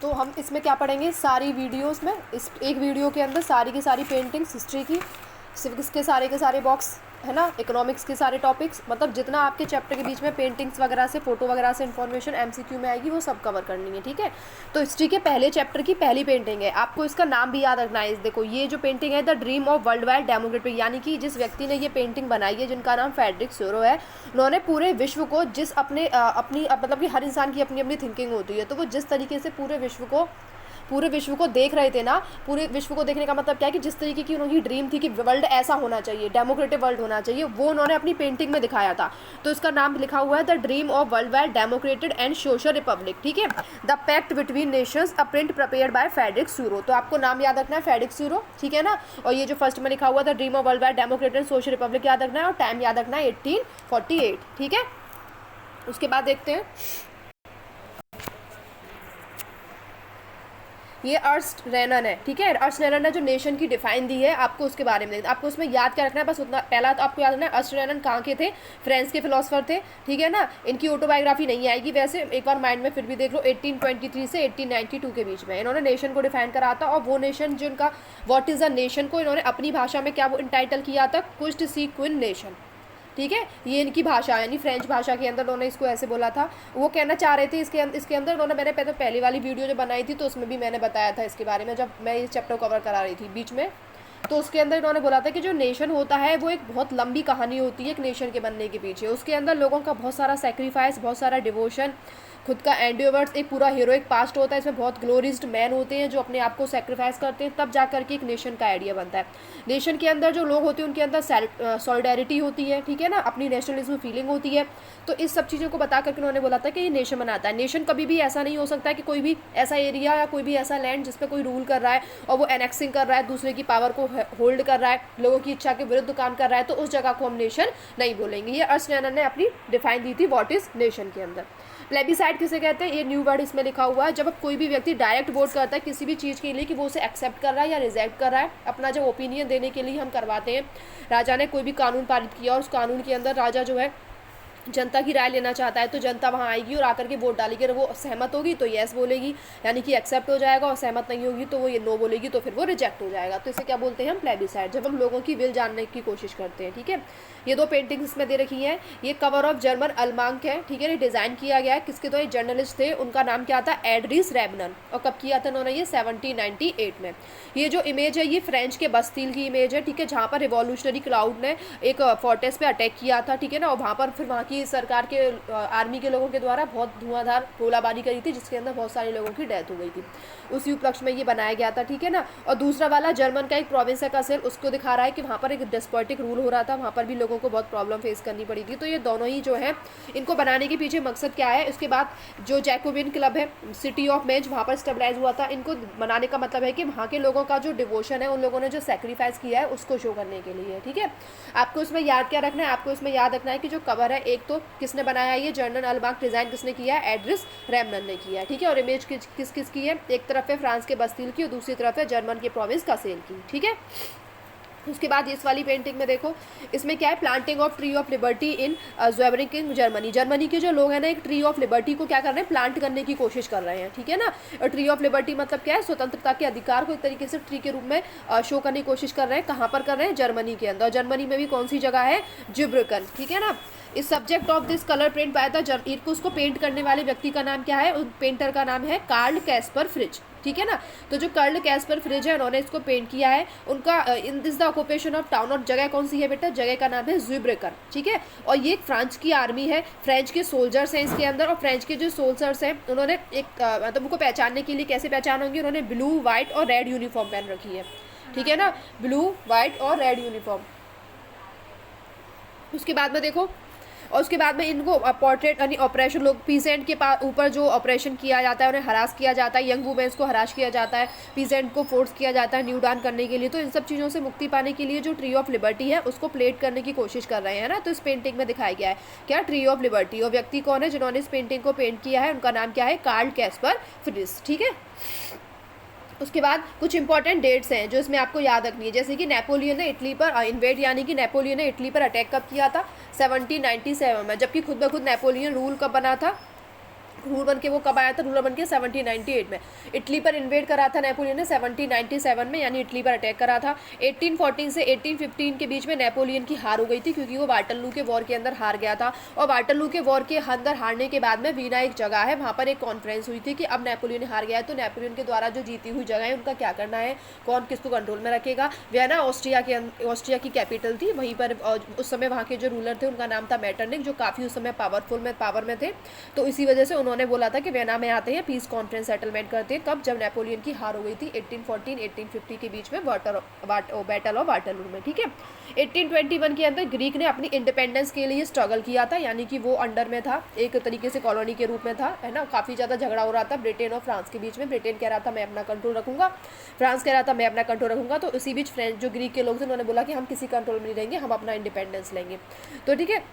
तो हम इसमें क्या पढ़ेंगे, सारी वीडियोस में, इस एक वीडियो के अंदर सारी की सारी पेंटिंग्स, हिस्ट्री की, सिविक्स के सारे बॉक्स है ना, इकोनॉमिक्स के सारे टॉपिक्स, मतलब जितना आपके चैप्टर के बीच में पेंटिंग्स वगैरह से, फोटो वगैरह से इन्फॉर्मेशन एमसीक्यू में आएगी, वो सब कवर करनी है, ठीक है। तो हिस्ट्री के पहले चैप्टर की पहली पेंटिंग है, आपको इसका नाम भी याद रखना है। देखो ये जो पेंटिंग है, the dream of world wide democracy, यानी कि जिस व्यक्ति ने ये पेंटिंग बनाई है, जिनका नाम फ्रेडरिक स्यूरो है, उन्होंने पूरे विश्व को, जिस अपनी मतलब कि हर इंसान की अपनी अपनी थिंकिंग होती है, तो वो जिस तरीके से पूरे विश्व को देख रहे थे ना, पूरे विश्व को देखने का मतलब क्या है कि जिस तरीके की उनकी ड्रीम थी कि वर्ल्ड ऐसा होना चाहिए, डेमोक्रेटिक वर्ल्ड होना चाहिए, वो उन्होंने अपनी पेंटिंग में दिखाया था। तो इसका नाम लिखा हुआ है the dream of world wide democratic and social republic, ठीक है। The pact between nations, a print prepared by Frederic Sorrieu. तो आपको नाम याद रखना है फ्रेडरिक स्यूरो, ठीक है ना। और ये जो फर्स्ट में लिखा हुआ the dream of world wide democratic and social republic याद रखना है, और टाइम याद रखना है 1848, ठीक है। उसके बाद देखते हैं, ये अर्स्ट रेनन है, ठीक है। अर्स्ट रेनन ने जो नेशन की डिफाइन दी है, आपको उसके बारे में आपको उसमें याद क्या रखना है, बस उतना। पहला तो आपको याद रखना है अर्स्ट रेनन कहाँ के थे, फ्रांस के फिलोसफर थे, ठीक है ना। इनकी ऑटोबायोग्राफी नहीं आएगी वैसे, एक बार माइंड में फिर भी देख लो। 1823 से 1892 के बीच में इन्होंने नेशन को डिफाइन करा था, और वो नेशन जिनका व्हाट इज़ अ नेशन को इन्होंने अपनी भाषा में क्या वो इंटाइटल किया था, कुस्ट सी क्विन नेशन, ठीक है। ये इनकी भाषा यानी फ्रेंच भाषा के अंदर उन्होंने इसको ऐसे बोला था। वो कहना चाह रहे थे इसके अंदर उन्होंने, मैंने पहली वाली वीडियो जो बनाई थी तो उसमें भी मैंने बताया था इसके बारे में, जब मैं इस चैप्टर कवर करा रही थी बीच में, तो उसके अंदर इन्होंने बोला था कि जो नेशन होता है वो एक बहुत लंबी कहानी होती है एक नेशन के बनने के पीछे। उसके अंदर लोगों का बहुत सारा सेक्रीफाइस, बहुत सारा डिवोशन, खुद का एंड्योवर्स, एक पूरा हीरोइक पास्ट होता है। इसमें बहुत ग्लोरिस्ड मैन होते हैं जो अपने आप को सेक्रीफाइस करते हैं, तब जा करके एक नेशन का आइडिया बनता है। नेशन के अंदर जो लोग होते हैं उनके अंदर सॉलिडेरिटी होती है, ठीक है ना, अपनी नेशनलिज्म फीलिंग होती है। तो इस सब चीज़ों को बता करके उन्होंने बोला था कि ये नेशन बनाता है। नेशन कभी भी ऐसा नहीं हो सकता है कि कोई भी ऐसा एरिया या कोई भी ऐसा लैंड जिस पर कोई रूल कर रहा है और वो एनेक्सिंग कर रहा है, दूसरे की पावर को होल्ड कर रहा है, लोगों की इच्छा के विरुद्ध काम कर रहा है, तो उस जगह को हम नेशन नहीं बोलेंगे। ये अर्स्ट रेनन ने अपनी डिफाइन दी थी व्हाट इज नेशन के अंदर। प्लेबिसाइड किसे कहते हैं, ये न्यू वर्ड इसमें लिखा हुआ है, जब कोई भी व्यक्ति डायरेक्ट वोट करता है किसी भी चीज़ के लिए कि वो उसे एक्सेप्ट कर रहा है या रिजेक्ट कर रहा है, अपना जब ओपिनियन देने के लिए हम करवाते हैं। राजा ने कोई भी कानून पारित किया और उस कानून के अंदर राजा जो है जनता की राय लेना चाहता है, तो जनता वहाँ आएगी और आकर के वोट डालेगी। अगर वो सहमत होगी तो येस बोलेगी, यानी कि एक्सेप्ट हो जाएगा, और सहमत नहीं होगी तो वो ये नो बोलेगी, तो फिर वो रिजेक्ट हो जाएगा। तो इसे क्या बोलते हैं हम, प्लेबिसाइड, जब हम लोगों की विल जानने की कोशिश करते हैं, ठीक है। ये दो पेंटिंग्स इसमें दे रखी हैं। ये कवर ऑफ जर्मन अल्मांक है, ठीक है, ये डिज़ाइन किया गया है किसके, तो ये जर्नलिस्ट थे, उनका नाम क्या था, एड्रिस रेबनन, और कब किया था उन्होंने, ये 1798 में। ये जो इमेज है ये फ्रेंच के बस्तील की इमेज है, ठीक है, जहाँ पर रिवॉल्यूशनरी क्राउड ने एक फोर्टेस पे अटैक किया था, ठीक है ना, और वहाँ पर फिर वहाँ की सरकार के आर्मी के लोगों के द्वारा बहुत धुआंधार गोलाबारी करी थी, जिसके अंदर बहुत सारे लोगों की डेथ हो गई थी। उसी उपलक्ष्य में ये बनाया गया था, ठीक है ना। और दूसरा वाला जर्मन का एक प्रोविंस है कसेल, उसको दिखा रहा है कि वहाँ पर एक डेस्पोटिक रूल हो रहा था, वहाँ पर भी लोगों को बहुत प्रॉब्लम फेस करनी पड़ी थी। तो ये दोनों ही जो है, इनको बनाने के पीछे मकसद क्या है। उसके बाद जो जैकोबिन क्लब है सिटी ऑफ मेंज, वहाँ पर स्टेबलाइज हुआ था। इनको बनाने का मतलब है कि वहाँ के लोगों का जो डिवोशन है, उन लोगों ने जो सेक्रीफाइस किया है उसको शो करने के लिए, ठीक है। आपको इसमें याद क्या रखना है, आपको इसमें याद रखना है कि जो कवर है, एक तो किसने बनाया है, ये जर्नल अल्बांक, डिज़ाइन किसने किया है, एड्रिस रेमनन ने किया है, ठीक है। और इमेज किस किस की है, एक तरफ है फ्रांस के बस्तील की और दूसरी तरफ है जर्मन के प्रोविंस कसेल की, ठीक है। उसके बाद इस वाली पेंटिंग में देखो, इसमें क्या है, planting of tree of liberty in Zweibrücken Germany. Germany के जो लोग हैं ना, एक ट्री ऑफ लिबर्टी को क्या कर रहे हैं, प्लांट करने की कोशिश कर रहे हैं, ठीक है ना। और ट्री ऑफ लिबर्टी मतलब क्या है, स्वतंत्रता के अधिकार को एक तरीके से ट्री के रूप में शो करने की कोशिश कर रहे हैं। कहाँ पर कर रहे हैं, जर्मनी के अंदर। जर्मनी में भी कौन सी जगह है, जिब्रकन, ठीक है ना। इस subject of this colour print by the, उसको पेंट करने वाले व्यक्ति का नाम क्या है, उस पेंटर का नाम है कार्ल कैस्पर फ्रिज, ठीक है ना। तो जो कार्ल कैस्पर फ्रिज है, उन्होंने इसको पेंट किया है। उनका in this the occupation of town, और जगह कौन सी है बेटा, जगह का नाम है ज़्वेबरिंग, ठीक है। और ये फ्रांस की आर्मी है, फ्रेंच के सोल्जर्स हैं इसके अंदर। और फ्रेंच के जो सोल्जर्स हैं उन्होंने एक मतलब उनको पहचानने के लिए कैसे पहचान होंगी, उन्होंने ब्लू वाइट और रेड यूनिफॉर्म पहन रखी है, ठीक है ना, ब्लू वाइट और रेड यूनिफॉर्म। उसके बाद में देखो, और उसके बाद में इनको पोर्ट्रेट यानी ऑपरेशन, लोग पीसेंट के ऊपर जो ऑपरेशन किया जाता है, उन्हें हरास किया जाता है, यंग वुमेन्स को हरास किया जाता है, पीसेंट को फोर्स किया जाता है न्यू डान करने के लिए। तो इन सब चीज़ों से मुक्ति पाने के लिए जो ट्री ऑफ लिबर्टी है उसको प्लेट करने की कोशिश कर रहे हैं ना। तो इस पेंटिंग में दिखाया गया है क्या, ट्री ऑफ लिबर्टी। और व्यक्ति कौन है जिन्होंने इस पेंटिंग को पेंट किया है, उनका नाम क्या है, कार्ल कैस्पर फ्रिज, ठीक है। उसके बाद कुछ इंपॉर्टेंट डेट्स हैं जो इसमें आपको याद रखनी है, जैसे कि नेपोलियन ने इटली पर इन्वेड, यानी कि नेपोलियन ने इटली पर अटैक कब किया था, 1797 में। जबकि खुद ब खुद नेपोलियन रूल कब बना था, रूलर बन के वो कब आया था? रूलर बन के 1798 में। इटली पर इन्वेड करा था नेपोलियन ने 1797 में, यानी इटली पर अटैक करा था। 1814 से 1815 के बीच में नेपोलियन की हार हो गई थी, क्योंकि वो वाटरलू के वॉर के अंदर हार गया था। और वाटरलू के वॉर के अंदर हारने के बाद में वीना एक जगह है, वहाँ पर एक कॉन्फ्रेंस हुई थी कि अब नेपोलियन हार गया है तो नेपोलियन के द्वारा जो जीती हुई जगह है उनका क्या करना है, कौन किसको कंट्रोल में रखेगा। वियना ऑस्ट्रिया की कैपिटल थी। वहीं पर उस समय वहाँ के जो रूलर थे उनका नाम था मेटरनिक, जो काफ़ी उस समय पावर में थे। तो इसी वजह से उन्होंने बोला था कि वियना में आते हैं, पीस कॉन्फ्रेंस सेटलमेंट करते हैं। कब? जब नेपोलियन की हार हो गई थी 1814-1850 के बीच में बैटल ऑफ वाटरलू में। ठीक है। 1821 के अंदर ग्रीक ने अपनी इंडिपेंडेंस के लिए स्ट्रगल किया था, यानी कि वो अंडर में था, एक तरीके से कॉलोनी के रूप में था, है ना। काफ़ी ज़्यादा झगड़ा हो रहा था ब्रिटेन और फ्रांस के बीच में। ब्रिटेन कह रहा था मैं अपना कंट्रोल रखूंगा, फ्रांस कह रहा था मैं अपना कंट्रोल रखूंगा। तो इसी बीच फ्रेंच जो ग्रीक के लोग थे उन्होंने बोला कि हम किसी कंट्रोल में नहीं रहेंगे, हम अपना इंडिपेंडेंस लेंगे। तो ठीक है।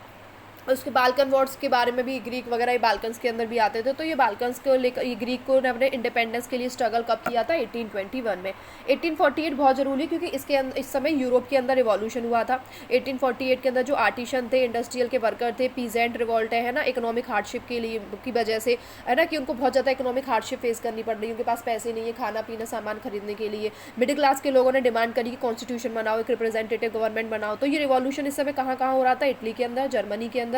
उसके बाल्कन वॉर्स के बारे में भी ग्रीक वगैरह ये बाल्कन्स के अंदर भी आते थे। तो ये बाल्कन्स को लेकर ये ग्रीक को ने अपने इंडिपेंडेंस के लिए स्ट्रगल कब किया था? 1821 में। 1848 बहुत ज़रूरी है, क्योंकि इसके अंदर इस समय यूरोप के अंदर रिवॉल्यूशन हुआ था। 1848 के अंदर जो आर्टिशन थे, इंडस्ट्रियल के वर्कर थे, पीजेंट रिवॉल्ट है ना, इकोनॉमिक हार्डशिप के लिए की वजह से, है ना, कि उनको बहुत ज़्यादा इकोनॉमिक हार्डशिप फेस करनी पड़ रही है, उनके पास पैसे नहीं है खाना पीना सामान खरीदने के लिए। मिडिल क्लास के लोगों ने डिमांड करी कि कॉन्स्टिट्यूशन बनाओ, एक रिप्रेजेंटेटिव गवर्नमेंट बनाओ। तो ये रिवॉल्यूशन इस समय कहाँ कहाँ हो रहा था? इटली के अंदर, जर्मनी के अंदर।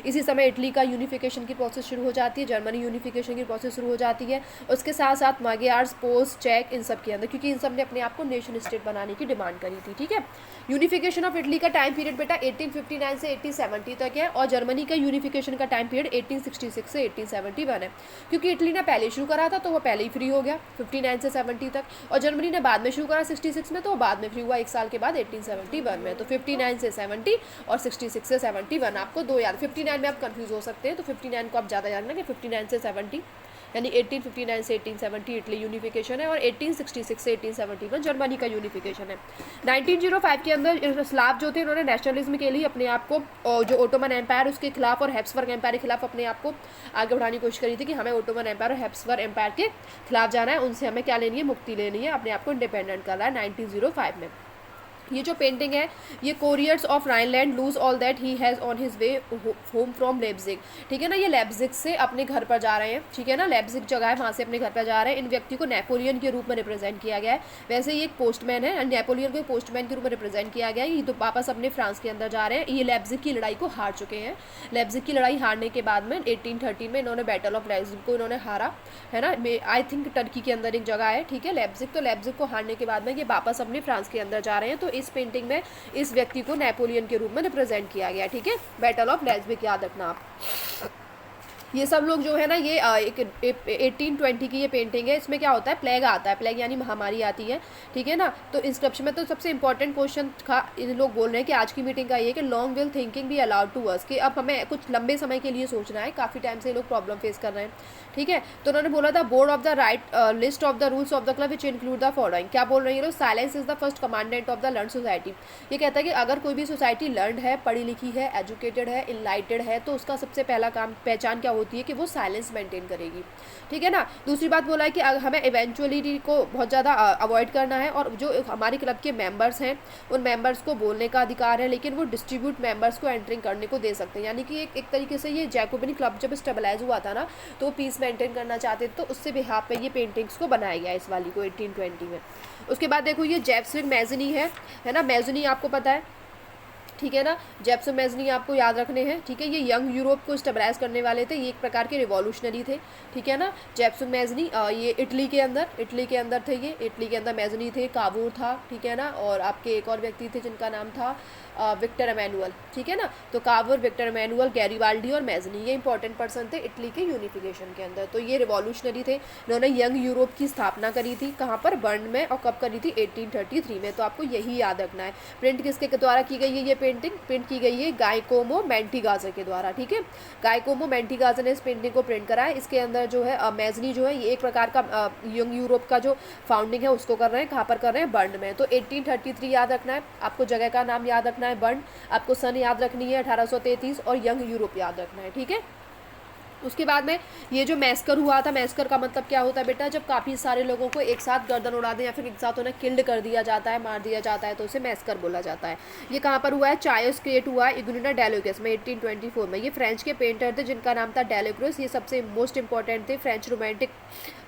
इसी समय इटली का यूनिफिकेशन की प्रोसेस शुरू हो जाती है, जर्मनी यूनिफिकेशन की प्रोसेस शुरू हो जाती है। उसके साथ साथ magyर्स, पोल्स, चेक, इन सब के अंदर, क्योंकि इन सब ने अपने आप को नेशन स्टेट बनाने की डिमांड करी थी। ठीक है। यूनिफिकेशन ऑफ इटली का टाइम पीरियड बेटा 1859 से 1870 तक है, और जर्मनी का यूनिफिकेशन का टाइम पीरियड 1866 से 1871 है। क्योंकि इटली ने पहले शुरू करा था तो वो पहले ही फ्री हो गया 59 से 70 तक, और जर्मनी ने बाद में शुरू करा 66 में, तो वो बाद में फ्री हुआ एक साल के बाद 1871 में। तो 59 से 70 और 66 से 71, आपको दो याद। 59 में आप कंफ्यूज हो सकते हैं, तो 59 को आप ज़्यादा याद रखना कि 59 से 70, यानी 1859 से 1870 इटली यूनिफिकेशन है, और 1866 से 1871 जर्मनी का यूनिफिकेशन है। 1905 के अंदर स्लाव जो थे उन्होंने नेशनलिज्म के लिए अपने आप को, जो ओटोमन एम्पायर उसके खिलाफ और हैप्सबर्ग एम्पायर के खिलाफ अपने आप को आगे बढ़ाने की कोशिश करी थी कि हमें ओटोमन एम्पायर और हैप्सबर्ग एम्पायर के खिलाफ जाना है, उनसे हमें क्या लेनी है? मुक्ति लेनी है, अपने आप को इंडिपेंडेंट करना है 1905 में। ये जो पेंटिंग है ये couriers of Rhineland lose all that he has on his way home from Leipzig. ठीक है ना, ये लेब्जिग से अपने घर पर जा रहे हैं। ठीक है ना, लेब्जिग जगह है, वहाँ से अपने घर पर जा रहे हैं। इन व्यक्ति को नेपोलियन के रूप में रिप्रेजेंट किया गया है। वैसे ये एक पोस्टमैन है, नेपोलियन को पोस्टमैन के रूप में रिप्रेजेंट किया गया है। ये तो वापस अपने फ्रांस के अंदर जा रहे हैं। ये लेब्जिग की लड़ाई को हार चुके हैं। लेब्जिग की लड़ाई हारने के बाद में 1813 में इन्होंने बैटल ऑफ लेब्जिग को इन्होंने हारा, है ना। आई थिंक टर्की के अंदर एक जगह है, ठीक है, लेब्जिग। तो लेब्जिग को हारने के बाद में ये वापस अपने फ्रांस के अंदर जा रहे हैं। तो इस पेंटिंग में इस व्यक्ति को नेपोलियन के रूप में रिप्रेजेंट किया गया। ठीक है, बैटल ऑफ लेब्जिग याद रखना आप। ये सब लोग जो है ना, ये एक 1820 की ये पेंटिंग है। इसमें क्या होता है? प्लेग आता है, प्लेग यानी महामारी आती है। ठीक है ना। तो इंस्क्रिप्शन में तो सबसे इंपॉर्टेंट क्वेश्चन था, इन लोग बोल रहे हैं कि आज की मीटिंग का ये कि लॉन्ग विल थिंकिंग भी अलाउड टू अस, कि अब हमें कुछ लंबे समय के लिए सोचना है। काफ़ी टाइम से लोग प्रॉब्लम फेस कर रहे हैं। ठीक है। तो उन्होंने बोला था board of the right list of the rules of the club which include the following. क्या बोल रहे हैं ये लोग? Silence is the first commandant of the learn society. ये कहता है कि अगर कोई भी सोसाइटी लर्नड है, पढ़ी लिखी है, एजुकेटेड है, इनलाइटेड है, तो उसका सबसे पहला काम, पहचान क्या होती है कि वो साइलेंस मेंटेन करेगी। ठीक है ना। दूसरी बात बोला है कि हमें इवेंचुअलिटी को बहुत ज़्यादा अवॉइड करना है, और जो हमारे क्लब के मेंबर्स हैं उन मेंबर्स को बोलने का अधिकार है, लेकिन वो डिस्ट्रीब्यूट मेंबर्स को एंट्रिंग करने को दे सकते हैं। यानी कि एक तरीके से ये जैकोबिन क्लब जब स्टेबलाइज हुआ था ना, तो पीस मेंटेन करना चाहते थे, तो उससे बिहाफ पे ये पेंटिंग्स को बनाया गया इस वाली को 1820 में। उसके बाद देखो ये जेप्सिन मेजनी है ना। मेजनी आपको पता है, ठीक है ना। जेप्सन मेजनी आपको याद रखने हैं। ठीक है, ये यंग यूरोप को स्टेबलाइज करने वाले थे, ये एक प्रकार के रिवॉल्यूशनरी थे। ठीक है ना। जेप्सन मेजनी ये इटली के अंदर थे। ये इटली के अंदर मेजनी थे, कावूर था, ठीक है ना। और आपके एक और व्यक्ति थे जिनका नाम था विक्टर एमैनुअल। ठीक है ना। तो कावूर, विक्टर एमैनुअल, गैरीबाल्डी और मेजनी ये इंपॉर्टेंट पर्सन थे इटली के यूनिफिकेशन के अंदर। तो ये रिवॉल्यूशनरी थे, इन्होंने यंग यूरोप की स्थापना करी थी। कहाँ पर? बर्न में। और कब करी थी? 1833 में। तो आपको यही याद रखना है। प्रिंट किसके द्वारा की गई है? ये पेंटिंग प्रिंट की गई है गाइकोमो मेंटिगाजे के द्वारा। ठीक है, गाइकोमो मेंटिगाजे ने इस पेंटिंग को प्रिंट करा है। इसके अंदर जो है मेजनी जो है ये एक प्रकार का यंग यूरोप का जो फाउंडिंग है उसको कर रहे हैं। कहाँ पर कर रहे हैं? बर्न में। तो 1833 याद रखना है आपको, जगह का नाम याद रखना है बर्न, आपको सन याद रखनी है 1833, और यंग यूरोप याद रखना है। ठीक है। उसके बाद में ये जो मैस्कर हुआ था, मैस्कर का मतलब क्या होता है बेटा, जब काफ़ी सारे लोगों को एक साथ गर्दन उड़ा दें या फिर एक साथ उन्हें किल्ड कर दिया जाता है, मार दिया जाता है, तो उसे मैस्कर बोला जाता है। ये कहाँ पर हुआ है, चायोस क्रिएट हुआ है इग्नोना डेलोक्रस में 1824 में। ये फ्रेंच के पेंटर थे जिनका नाम था डेलोक्रस। ये सबसे मोस्ट इंपॉर्टेंट थे, फ्रेंच रोमांटिक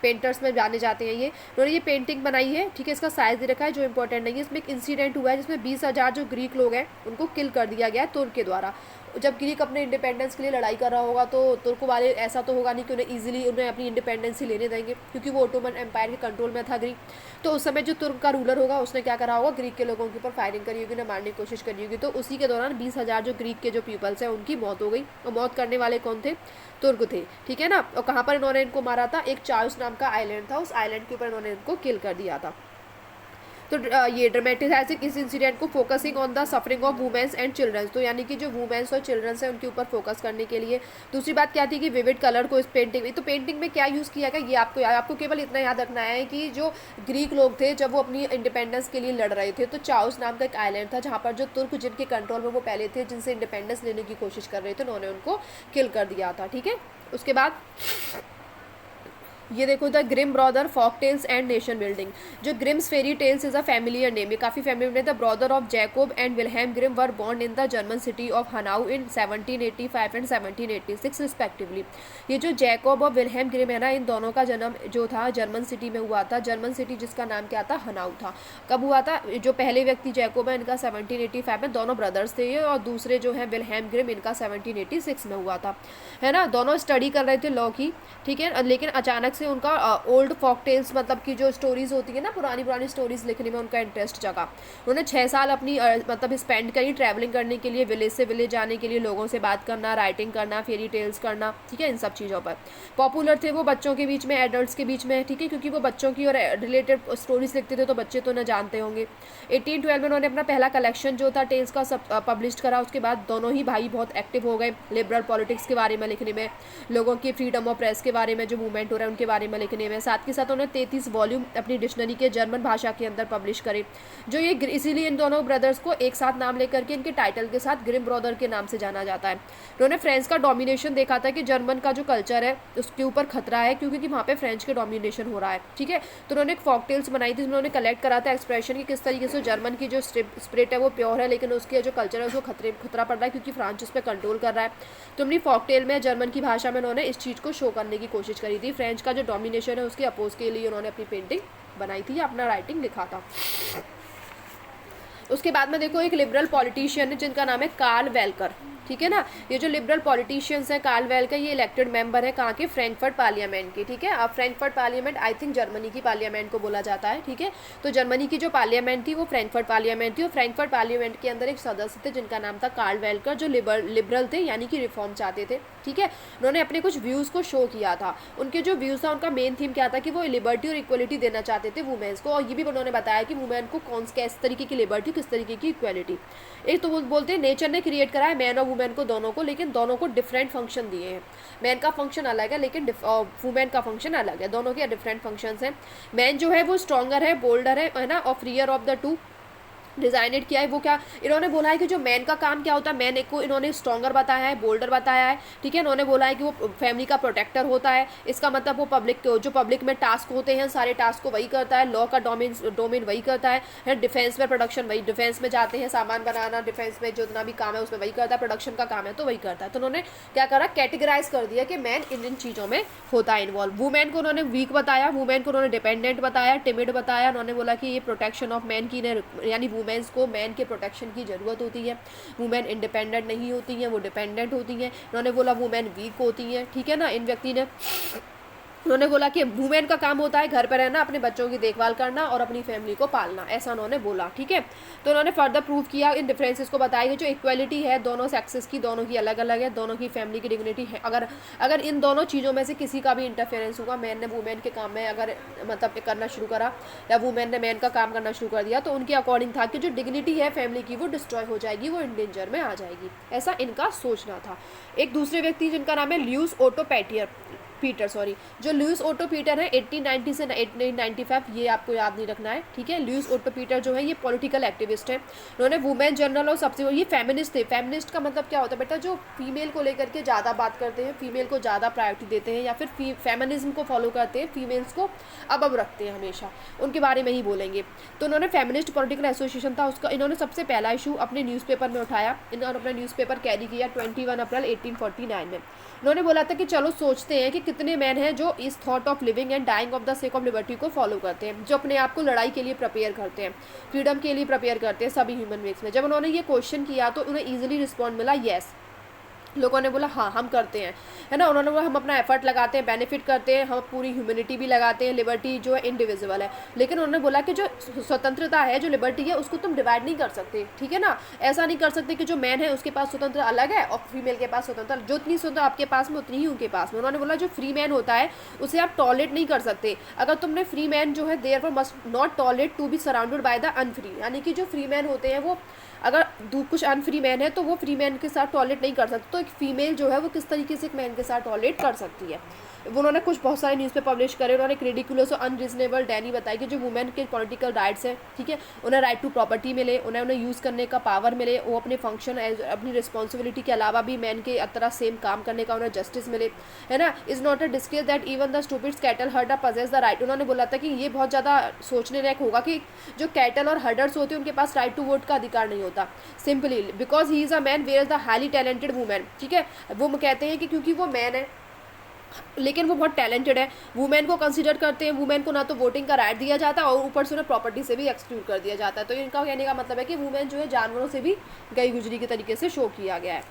पेंटर्स में जाने जाते हैं ये। उन्होंने ये पेंटिंग बनाई है, ठीक है। इसका साइज दे रखा है जो इंपॉर्टेंट नहीं है। इसमें एक इंसिडेंट हुआ है जिसमें 20,000 जो ग्रीक लोग हैं उनको किल कर दिया गया है तुर्क के द्वारा। जब ग्रीक अपने इंडिपेंडेंस के लिए लड़ाई कर रहा होगा तो तुर्क वाले ऐसा तो होगा नहीं कि उन्हें ईजिली उन्हें अपनी इंडिपेंडेंस ही लेने देंगे, क्योंकि वो ओटोमन एम्पायर के कंट्रोल में था ग्रीक। तो उस समय जो तुर्क का रूलर होगा उसने क्या करा होगा, ग्रीक के लोगों के ऊपर फायरिंग करी होगी, उन्हें मारने की कोशिश करी होगी। तो उसी के दौरान 20,000 जो ग्रीक के जो पीपल्स हैं उनकी मौत हो गई। और मौत करने वाले कौन थे, तुर्क थे, ठीक है ना। और कहाँ पर इन्होंने इनको मारा था, एक चायोस नाम का आइलैंड था, उस आइलैंड के ऊपर इन्होंने इनको किल कर दिया था। तो ये ड्रामेटिसाइजिंग इस इंसिडेंट को focusing on the suffering of womens and childrens, तो यानी कि जो वुमेन्स और चिल्ड्रंस हैं उनके ऊपर फोकस करने के लिए। दूसरी बात क्या थी कि विविड कलर को इस पेंटिंग में, तो पेंटिंग में क्या यूज़ किया गया ये आपको केवल इतना याद रखना है कि जो ग्रीक लोग थे जब वो अपनी इंडिपेंडेंस के लिए लड़ रहे थे तो चाओस नाम का एक आइलैंड था जहाँ पर जो तुर्क जिनके कंट्रोल में वो पहले थे, जिनसे इंडिपेंडेंस लेने की कोशिश कर रहे थे, उन्होंने उनको किल कर दिया था, ठीक है। उसके बाद ये देखो, the Grimm brother folk tales and nation building. जो Grimm's fairy tales is a familiar name, ये काफ़ी family name. The brother of Jacob and Wilhelm Grimm were born in the German city of Hanau इन 1785 एंड 1786 respectively. ये जो Jacob और Wilhelm Grimm है ना, इन दोनों का जन्म जो था जर्मन सिटी में हुआ था। जर्मन सिटी जिसका नाम क्या था, हनाउ था। कब हुआ था, जो पहले व्यक्ति जैकोब है इनका 1785 में, दोनों ब्रदर्स थे ये, और दूसरे जो है विल्हेम ग्रिम इनका 1786 में हुआ था, है ना। दोनों स्टडी कर रहे थे लॉ की, ठीक है। लेकिन अचानक से उनका ओल्ड फॉक टेल्स मतलब की जो स्टोरीज होती है ना, पुरानी स्टोरीज लिखने में उनका इंटरेस्ट जगा। उन्होंने 6 साल अपनी मतलब स्पेंड करी ट्रैवलिंग करने के लिए, विलेज से विलेज जाने के लिए, लोगों से बात करना, राइटिंग करना, फेरी टेल्स करना, ठीक है, इन सब चीज़ों पर। पॉपुलर थे वो बच्चों के बीच में, एडल्ट्स के बीच में, ठीक है, क्योंकि वो बच्चों की और रिलेटेड स्टोरीज लिखते थे तो बच्चे तो न जानते होंगे। 1812 में उन्होंने अपना पहला कलेक्शन जो था टेल्स का सब पब्लिश करा। उसके बाद दोनों ही भाई बहुत एक्टिव हो गए लिबरल पॉलिटिक्स के बारे में लिखने में, लोगों की फ्रीडम ऑफ प्रेस के बारे में जो मूवमेंट हो रहा है उनके बारे में लिखने में। साथ के साथ उन्होंने 33 वॉल्यूम अपनी डिक्शनरी के जर्मन भाषा के अंदर पब्लिश करे, जो ये इसीलिए इन दोनों ब्रदर्स को एक साथ नाम लेकर के इनके टाइटल के साथ ग्रिम ब्रदर के नाम से जाना जाता है। उन्होंने फ्रेंच का डोमिनेशन देखा था कि जर्मन का जो कल्चर है उसके ऊपर खतरा है, क्योंकि वहाँ पे फ्रेंच के डोमिनेशन हो रहा है, ठीक है। तो उन्होंने एक फॉक टेल्स बनाई थी जिसमें उन्होंने कलेक्ट करा था एक्सप्रेशन की किस तरीके से जर्मन की जो स्पिरिट है वो प्योर है, लेकिन उसके जो कल्चर है उसको खतरा पड़ रहा है क्योंकि फ्रांस उस पर कंट्रोल कर रहा है। तो अपनी फॉक टेल में जर्मन की भाषा में उन्होंने इस चीज़ को शो करने की कोशिश करी थी। फ्रेंच का जो डोमिनेशन है उसके अपोज के लिए उन्होंने अपनी पेंटिंग बनाई थी या अपना राइटिंग लिखा था। उसके बाद में देखो एक लिबरल पॉलिटिशियन है जिनका नाम है कार्ल वेल्कर, ठीक है ना। ये जो लिबरल पॉलिटिशियंस हैं, कार्ल वेल्कर ये इलेक्टेड मेंबर है कहाँ के, फ्रैंकफर्ट पार्लियामेंट के, ठीक है। अब Frankfurt parliament I think Germany की पार्लियामेंट को बोला जाता है, ठीक है। तो जर्मनी की जो पार्लियामेंट थी वो फ्रैंकफर्ट पार्लियामेंट थी, और फ्रैंकफर्ट पार्लियामेंट के अंदर एक सदस्य थे जिनका नाम था कार्ल वेल्कर, जो लिबरल थे यानी कि रिफॉर्म चाहते थे, ठीक है। उन्होंने अपने कुछ व्यूज़ को शो किया था। उनके जो व्यूज़ था उनका मेन थीम क्या था कि वो लिबर्टी और इक्वलिटी देना चाहते थे वुमेन्स को, और ये भी उन्होंने बताया कि वुमेन को किस तरीके की लिबर्टी, किस तरीके की इक्वलिटी। एक तो वो बोलते हैं नेचर ने क्रिएट करा है मैन और वुमेन को दोनों को, लेकिन दोनों को डिफरेंट फंक्शन दिए हैं। मैन का फंक्शन अलग है लेकिन वुमेन का फंक्शन अलग है, दोनों के डिफरेंट फंक्शंस हैं। मैन जो है वो स्ट्रॉन्गर है, बोल्डर है ना, और freer of the two designed किया है। वो क्या इन्होंने बोला है कि जो मैन का काम क्या होता है, मैन को इन्होंने स्ट्रॉन्गर बताया है, बोल्डर बताया है, ठीक है। इन्होंने बोला है कि वो फैमिली का प्रोटेक्टर होता है, इसका मतलब वो पब्लिक में टास्क होते हैं सारे टास्क को वही करता है, लॉ का डोमेन वही करता है, डिफेंस में प्रोडक्शन वही, डिफेंस में जाते हैं सामान बनाना, डिफेंस में जितना भी काम है उसमें वही करता है, प्रोडक्शन का काम है तो वही करता है। तो उन्होंने क्या करा, कैटेगराइज कर दिया कि मैन इन चीज़ों में होता है इन्वॉल्व। वुमेन को उन्होंने वीक बताया, वुमेन को उन्होंने डिपेंडेंट बताया, टिमिड बताया। उन्होंने बोला कि ये प्रोटेक्शन ऑफ मैन की, यानी वुमेन्स को मैन के प्रोटेक्शन की ज़रूरत होती है, वुमेन इंडिपेंडेंट नहीं होती हैं, वो डिपेंडेंट होती हैं। उन्होंने बोला वुमेन वीक होती हैं, ठीक है ना। इन व्यक्ति ने उन्होंने बोला कि वुमेन का काम होता है घर पर रहना, अपने बच्चों की देखभाल करना और अपनी फैमिली को पालना, ऐसा उन्होंने बोला, ठीक है। तो उन्होंने फर्दर प्रूव किया इन डिफरेंसेस को, बताया कि जो इक्वलिटी है दोनों सेक्सेस की, दोनों की अलग अलग है, दोनों की फैमिली की डिग्निटी है। अगर इन दोनों चीज़ों में से किसी का भी इंटरफेरेंस होगा, मैन ने वुमेन के काम में अगर मतलब करना शुरू करा या वुमेन ने मैन का काम करना शुरू कर दिया, तो उनके अकॉर्डिंग था कि जो डिग्निटी है फैमिली की वो डिस्ट्रॉय हो जाएगी, वो इन डेंजर में आ जाएगी, ऐसा इनका सोचना था। एक दूसरे व्यक्ति जिनका नाम है ल्यूस ओटो पैटियर, पीटर सॉरी, जो लुइस ओटो पीटर है 1890 से 1895, ये आपको याद नहीं रखना है, ठीक है। लुइस ओटो पीटर जो है ये पॉलिटिकल एक्टिविस्ट है, उन्होंने वुमेन जनरल और सबसे ये फेमिनिस्ट थे। फेमिनिस्ट का मतलब क्या होता है बेटा, जो फीमेल को लेकर के ज़्यादा बात करते हैं, फीमेल को ज़्यादा प्रायोरिटी देते हैं, या फिर फेमिनिज्म को फॉलो करते हैं, फीमेल्स को अब रखते हैं हमेशा, उनके बारे में ही बोलेंगे। तो उन्होंने फेमिनिस्ट पॉलिटिकल एसोसिएशन था उसका, इन्होंने सबसे पहला इशू अपने न्यूज़पेपर में उठाया, इन्होंने अपना न्यूज़पेपर कैरी किया 21 अप्रैल 1849 में। उन्होंने बोला था कि चलो सोचते हैं कि कितने मैन हैं जो इस thought of living and dying of the sake of liberty को फॉलो करते हैं, जो अपने आप को लड़ाई के लिए प्रिपेयर करते हैं, फ्रीडम के लिए प्रिपेयर करते हैं सभी ह्यूमन बींग्स में। जब उन्होंने ये क्वेश्चन किया तो उन्हें ईजिली रिस्पॉन्ड मिला येस। लोगों ने बोला हाँ हम करते हैं, है ना। उन्होंने बोला हम अपना एफर्ट लगाते हैं, बेनिफिट करते हैं, हम पूरी ह्यूमैनिटी भी लगाते हैं, लिबर्टी जो है इंडिविजुअल है। लेकिन उन्होंने बोला कि जो स्वतंत्रता है, जो लिबर्टी है, उसको तुम डिवाइड नहीं कर सकते, ठीक है ना। ऐसा नहीं कर सकते कि जो मैन है उसके पास स्वतंत्र अलग है और फीमेल के पास स्वतंत्र, जो इतनी स्वतंत्र आपके पास में उतनी ही उनके पास में। उन्होंने बोला जो फ्री मैन होता है उसे आप टॉलरेट नहीं कर सकते। अगर तुमने फ्री मैन जो है therefore must not tolerate to be surrounded by the unfree, यानी कि जो फ्री मैन होते हैं वो अगर कुछ अनफ्री मैन है तो वो फ्री मैन के साथ टॉलरेट नहीं कर सकते। तो एक फीमेल जो है वो किस तरीके से एक मैन के साथ टॉलरेट कर सकती है। उन्होंने कुछ बहुत सारे न्यूज़ पे पब्लिश करे। उन्होंने एक रिडिकुलस और अनरीजनेबल डैनी बताई कि जो वुमेन के पॉलिटिकल राइट्स हैं, ठीक है, उन्हें राइट टू प्रॉपर्टी मिले, उन्हें यूज़ करने का पावर मिले, वो अपने फंक्शन अपनी रिस्पॉन्सिबिलिटी के अलावा भी मैन के तरह सेम काम करने का उन्हें जस्टिस मिले, है ना। Is not a discuss that even the stupid cattle हर्डर possess the right. उन्होंने बोला था कि ये बहुत ज़्यादा सोचने लायक होगा कि जो कैटल और हर्डर्स होते हैं उनके पास राइट टू वोट का अधिकार नहीं होता, simply because he is a man where is the highly talented women, ठीक है। वो कहते हैं कि क्योंकि वो मैन है लेकिन वो बहुत टैलेंटेड है, वुमेन को कंसीडर करते हैं, वुमेन को ना तो वोटिंग का राइट दिया जाता है और ऊपर से उन्हें प्रॉपर्टी से भी एक्सक्लूड कर दिया जाता है। तो इनका कहने का मतलब है कि वुमेन जो है जानवरों से भी गई गुजरी के तरीके से शो किया गया है।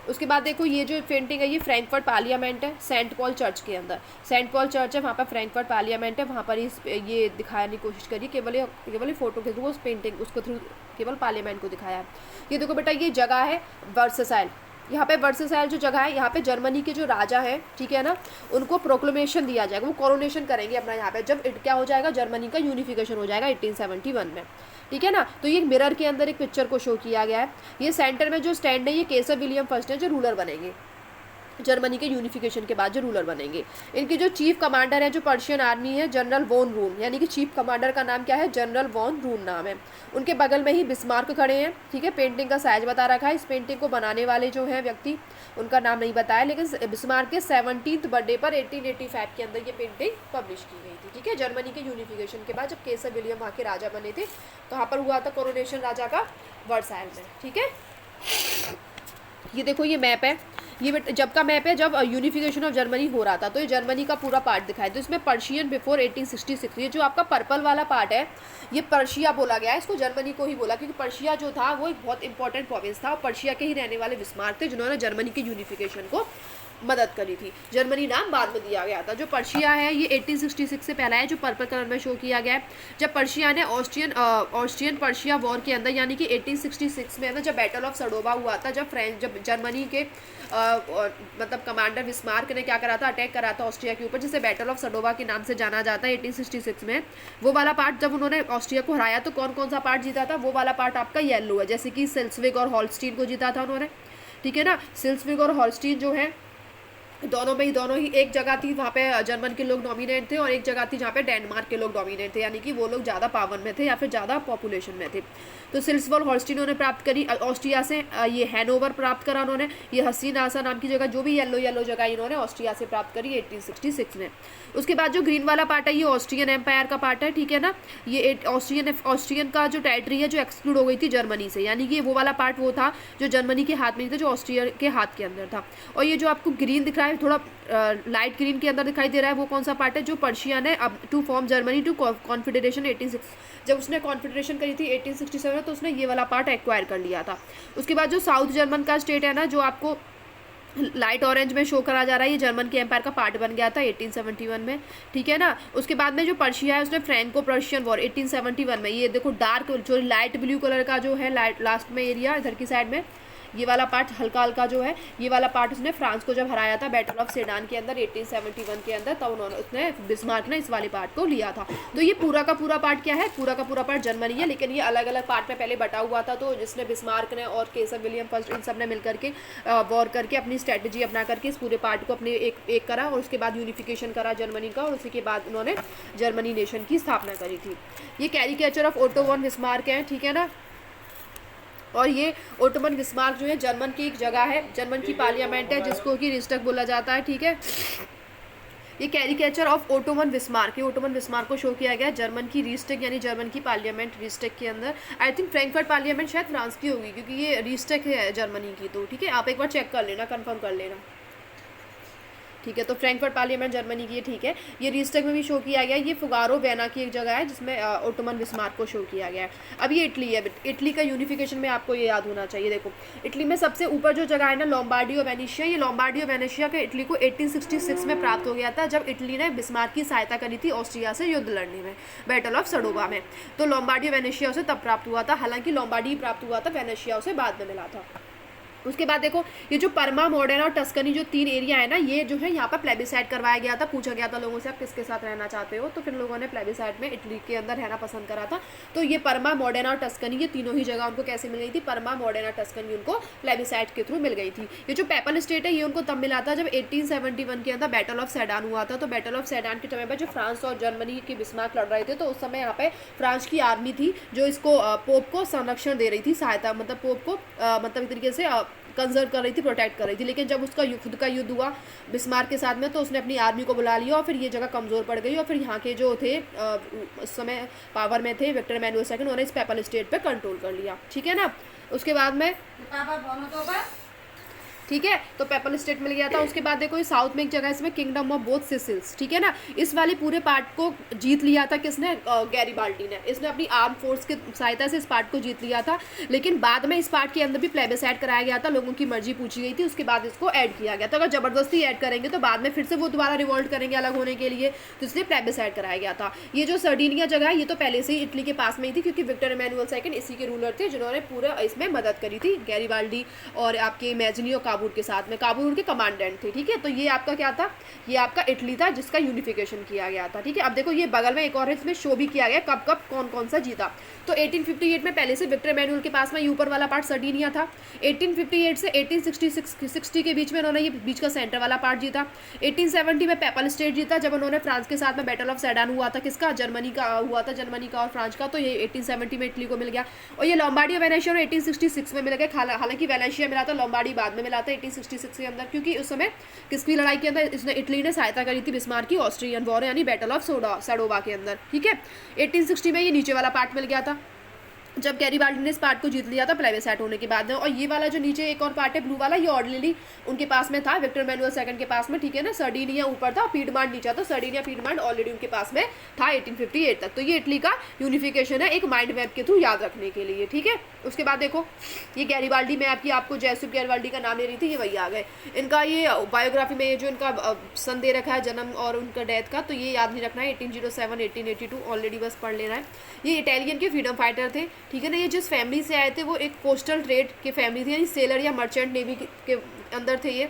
उसके बाद देखो ये जो पेंटिंग है ये फ्रैंकफर्ट पार्लियामेंट है, सेंट पॉल चर्च के अंदर। सेंट पॉल चर्च है, वहाँ पर फ्रैंकफर्ट पार्लियामेंट है, वहाँ पर ये दिखाने की कोशिश करी, केवल फोटो के थ्रू उस पेंटिंग उसको थ्रू केवल पार्लियामेंट को दिखाया है। ये देखो बेटा ये जगह है वर्सेसाइल, यहाँ पे वर्सेसाइल जो जगह है यहाँ पे जर्मनी के जो राजा हैं, ठीक है ना, उनको प्रोक्लेमेशन दिया जाएगा, वो कोरोनेशन करेंगे अपना यहाँ पे, जब क्या हो जाएगा जर्मनी का यूनिफिकेशन हो जाएगा 1871 में, ठीक है ना। तो ये मिरर के अंदर एक पिक्चर को शो किया गया है। ये सेंटर में जो स्टैंड है ये केसर विलियम फर्स्ट है जो रूलर बनेंगे जर्मनी के यूनिफिकेशन के बाद, जो रूलर बनेंगे। इनके जो चीफ कमांडर है जो पर्शियन आर्मी है जनरल वॉन रून, यानी कि चीफ कमांडर का नाम क्या है जनरल वॉन रून नाम है। उनके बगल में ही बिस्मार्क खड़े हैं, ठीक है। पेंटिंग का साइज बता रखा है। इस पेंटिंग को बनाने वाले जो हैं व्यक्ति उनका नाम नहीं बताया, लेकिन बिस्मार्क के 70th बर्थडे पर 1885 के अंदर ये पेंटिंग पब्लिश की गई थी, ठीक है। जर्मनी के यूनिफिकेशन के बाद जब केसर विलियम वहाँ के राजा बने थे, कहाँ पर हुआ था कोरोनेशन राजा का, वर्साइल में, ठीक है। ये देखो ये मैप है, ये जब का मैप है जब यूनिफिकेशन ऑफ जर्मनी हो रहा था, तो ये जर्मनी का पूरा पार्ट दिखाया। तो इसमें पर्शियन बिफोर 1866, ये जो आपका पर्पल वाला पार्ट है ये पर्शिया बोला गया है, इसको जर्मनी को ही बोला क्योंकि पर्शिया जो था वो एक बहुत इंपॉर्टेंट प्रोविंस था और पर्शिया के ही रहने वाले बिस्मार्क थे जिन्होंने जर्मनी के यूनिफिकेशन को मदद करी थी। जर्मनी नाम बाद में दिया गया था। जो पर्शिया है ये 1866 से पहला है, जो पर्पल कलर में शो किया गया है। जब पर्शिया ने ऑस्ट्रियन पर्शिया वॉर के अंदर यानी कि 1866 में, जब बैटल ऑफ सडोवा हुआ था, जब जर्मनी के मतलब कमांडर बिस्मार्क ने क्या करा था, अटैक करा था ऑस्ट्रिया के ऊपर, जिसे बैटल ऑफ सडोवा के नाम से जाना जाता है 1866 में। वो वाला पार्ट जब उन्होंने ऑस्ट्रिया को हराया तो कौन कौन सा पार्ट जीता था, वो वाला पार्ट आपका येलो है, जैसे कि सिल्सविग और हॉल्स्टीन को जीता था उन्होंने, ठीक है ना। सिल्सविग और हॉल्स्टीन जो है दोनों ही एक जगह थी, वहाँ पे जर्मन के लोग डोमिनेट थे और एक जगह थी जहाँ पे डेनमार्क के लोग डोमिनेट थे, यानी कि वो लोग ज़्यादा पावर में थे या फिर ज़्यादा पॉपुलेशन में थे। तो सिल्सवॉल हॉल्स्टीन उन्होंने प्राप्त करी ऑस्ट्रिया से, ये हैनोवर प्राप्त करा उन्होंने, ये हसीन आसा नाम की जगह जो भी येलो जगह इन्होंने ऑस्ट्रिया से प्राप्त करी 1866 में। उसके बाद जो ग्रीन वाला पार्ट है ये ऑस्ट्रियन एम्पायर का पार्ट है, ठीक है ना। ये ऑस्ट्रियन का जो टेरिटरी है जो एक्सक्लूड हो गई थी जर्मनी से, यानी कि वो वाला पार्ट वो था जो जर्मनी के हाथ में नहीं था, जो ऑस्ट्रिया के हाथ के अंदर था। और ये जो आपको ग्रीन दिख रहा है थोड़ा लाइट ग्रीन के अंदर दिखाई दे रहा है, वो कौन सा पार्ट है, जो पर्शिया ने अब to form Germany to confederation 1860, जब उसने कॉन्फेडरेशन करी थी 1867 में, तो उसने ये वाला पार्ट एक्वायर कर लिया था। उसके बाद जो साउथ जर्मन का स्टेट है ना, जो आपको लाइट ऑरेंज में शो करा जा रहा है, ये जर्मन के एम्पायर का पार्ट बन गया था 1871 में, ठीक है ना। उसके बाद में जो पर्शिया है उसने फ्रैंको पर्शियन वॉर 1871 में, ये देखो डार्क जो लाइट ब्लू कलर का जो है लास्ट में एरिया इधर की साइड में, ये वाला पार्ट हल्का हल्का जो है, ये वाला पार्ट उसने फ्रांस को जब हराया था बैटल ऑफ सेडान के अंदर 1871 के अंदर, तब उसने बिस्मार्क ने इस वाले पार्ट को लिया था। तो ये पूरा का पूरा पार्ट क्या है, पूरा का पूरा पार्ट जर्मनी है, लेकिन ये अलग अलग पार्ट में पहले बटा हुआ था। तो जिसने बिस्मार्क ने और केसर विलियम फर्स्ट इन सब ने मिलकर के वॉर करके अपनी स्ट्रेटजी अपना करके इस पूरे पार्ट को अपने एक करा, और उसके बाद यूनिफिकेशन करा जर्मनी का, और उसी के बाद उन्होंने जर्मनी नेशन की स्थापना करी थी। ये caricature of auto von Bismarck है, ठीक है ना। और ये ओटो वन बिस्मार्क जो है जर्मन की एक जगह है, जर्मन की पार्लियामेंट है जिसको कि रिस्टक बोला जाता है, ठीक है। ये caricature of auto von Bismarck, ये ओटो वन बिस्मार्क को शो किया गया जर्मन की रिस्टक यानी जर्मन की पार्लियामेंट रिस्टक के अंदर। आई थिंक फ्रैंकफर्ट पार्लियामेंट शायद फ्रांस की होगी, क्योंकि ये रिस्टक है जर्मनी की। तो ठीक है, आप एक बार चेक कर लेना, कंफर्म कर लेना, ठीक है। तो फ्रैंकफर्ट पार्लियामेंट जर्मनी की है, ठीक है। ये रिस्टक में भी शो किया गया। ये फुगारो वेना की एक जगह है जिसमें ओटोमन बिस्मार्क को शो किया गया है। अब ये इटली है, इटली का यूनिफिकेशन में आपको ये याद होना चाहिए। देखो इटली में सबसे ऊपर जो जगह है ना, लोम्बार्डी और वेनेशिया, ये लोम्बार्डी और वेनेशिया के इटली को 1866 में प्राप्त हो गया था, जब इटली ने बिस्मार्क की सहायता करी थी ऑस्ट्रिया से युद्ध लड़ने में, बैटल ऑफ सडोवा में। तो लोम्बार्डी और वेनेशिया उसे तब प्राप्त हुआ था, हालांकि लोम्बार्डी प्राप्त हुआ था, वेनेशिया उसे बाद में मिला था। उसके बाद देखो ये जो परमा, मॉडर्ना और टस्कनी जो 3 एरिया है ना, ये जो है यहाँ पर प्लेबिसाइड करवाया गया था। पूछा गया था लोगों से आप किसके साथ रहना चाहते हो, तो फिर लोगों ने प्लेबिसाइड में इटली के अंदर रहना पसंद करा था। तो ये परमा, मॉडर्ना और टस्कनी, ये तीनों ही जगह उनको कैसे मिल गई थी, परमा, मॉडर्ना, टस्कनी उनको प्लेबिसाइड के थ्रू मिल गई थी। ये जो पेपल स्टेट है ये उनको तब मिला था जब 1871 के अंदर बैटल ऑफ सेडान हुआ था। तो बैटल ऑफ सेडान के समय पर जो फ्रांस और जर्मनी के बिस्मार्क लड़ रहे थे, तो उस समय यहाँ पे फ्रांस की आर्मी थी जो इसको पोप को संरक्षण दे रही थी, सहायता, मतलब पोप को मतलब एक तरीके से कंजर्व कर रही थी, प्रोटेक्ट कर रही थी। लेकिन जब उसका खुद का युद्ध हुआ बिस्मार्क के साथ में, तो उसने अपनी आर्मी को बुला लिया और फिर ये जगह कमज़ोर पड़ गई। और फिर यहाँ के जो थे उस समय पावर में थे विक्टर एमेनुअल सेकंड, उन्होंने इस पेपल स्टेट पे कंट्रोल कर लिया, ठीक है ना। उसके बाद में ठीक है, तो पेपल स्टेट मिल गया था। उसके बाद देखो ये साउथ में एक जगह है, इसमें किंगडम ऑफ बोथ सिसिल्स, ठीक है ना। इस वाले पूरे पार्ट को जीत लिया था किसने, गैरीबाल्डी ने। इसने अपनी आर्म फोर्स की सहायता से इस पार्ट को जीत लिया था। लेकिन बाद में इस पार्ट के अंदर भी प्लेबिसाइड कराया गया था, लोगों की मर्जी पूछी गई थी, उसके बाद इसको ऐड किया गया था। अगर जबरदस्ती ऐड करेंगे तो बाद में फिर से वो दोबारा रिवोल्ट करेंगे अलग होने के लिए, तो इसलिए प्लेबिसाइड कराया गया था। ये जो सर्डिनिया जगह है ये तो पहले से ही इटली के पास में ही थी, क्योंकि विक्टर एमेनुअल सेकंड इसी के रूलर थे जिन्होंने पूरा इसमें मदद करी थी, गैरीबाल्डी और आपके मैजनी और काबूल के साथ में। काबूल उनके कमांडेंट थे, ठीक है। तो ये आपका क्या था, ये आपका इटली था जिसका यूनिफिकेशन किया गया था, ठीक है। अब देखो ये बगल में एक और इसमें शो भी किया गया कब कब कौन कौन सा जीता। तो 1858 में पहले से विक्टर एमेनुअल के पास में ये ऊपर वाला पार्ट सर्डिनिया था। 1858 से 1860 के बीच में उन्होंने ये बीच का सेंटर वाला पार्ट जीता। 1870 में पेपल स्टेट जीता जब उन्होंने फ्रांस के साथ में बैटल ऑफ सेडान हुआ था, किसका, जर्मनी का हुआ था, जर्मनी का और फ्रांस का। तो ये 1870 में इटली को मिल गया। और ये लोम्बार्डी और वेनेशिया 1866 में मिल गए। हालांकि वेनेशिया मिला था, लोम्बार्डी बाद में मिला था 1866 के अंदर, क्योंकि उस समय किसकी लड़ाई के अंदर इसने इटली ने सहायता करी थी बिस्मार्क की, ऑस्ट्रियन वॉर यानी बैटल ऑफ सडोवा के अंदर, ठीक है। 1860 में ये नीचे वाला पार्ट मिल गया था जब गैरीबाल्डी ने इस पार्ट को जीत लिया था प्लेबिसाइड होने के बाद में। और ये वाला जो नीचे एक और पार्ट है ब्लू वाला, ये ऑर्डिनरी उनके पास में था, विक्टर एमेनुअल सेकंड के पास में, ठीक है ना। सर्डिनिया ऊपर था, पीडमांड नीचे था। सर्डिनिया पीडमांड ऑलरेडी उनके पास में था 1858 तक। तो ये इटली का यूनिफिकेशन है, एक माइंड मैप के थ्रू याद रखने के लिए, ठीक है। उसके बाद देखो ये गैरीबाल्डी, मैं आपको जैसुब गैरीबाल्डी का नाम ले रही थी, ये वही आ गए। इनका ये बायोग्राफी में जो इनका सन दे रखा है जन्म और उनका डेथ का, तो ये याद नहीं रखना है। 1807 1882 ऑलरेडी बस पढ़ लेना है। ये इटालियन के फ्रीडम फाइटर थे, ठीक है ना। ये जिस फैमिली से आए थे वो एक कोस्टल ट्रेड की फैमिली थी, यानी सेलर या मर्चेंट नेवी के अंदर थे ये।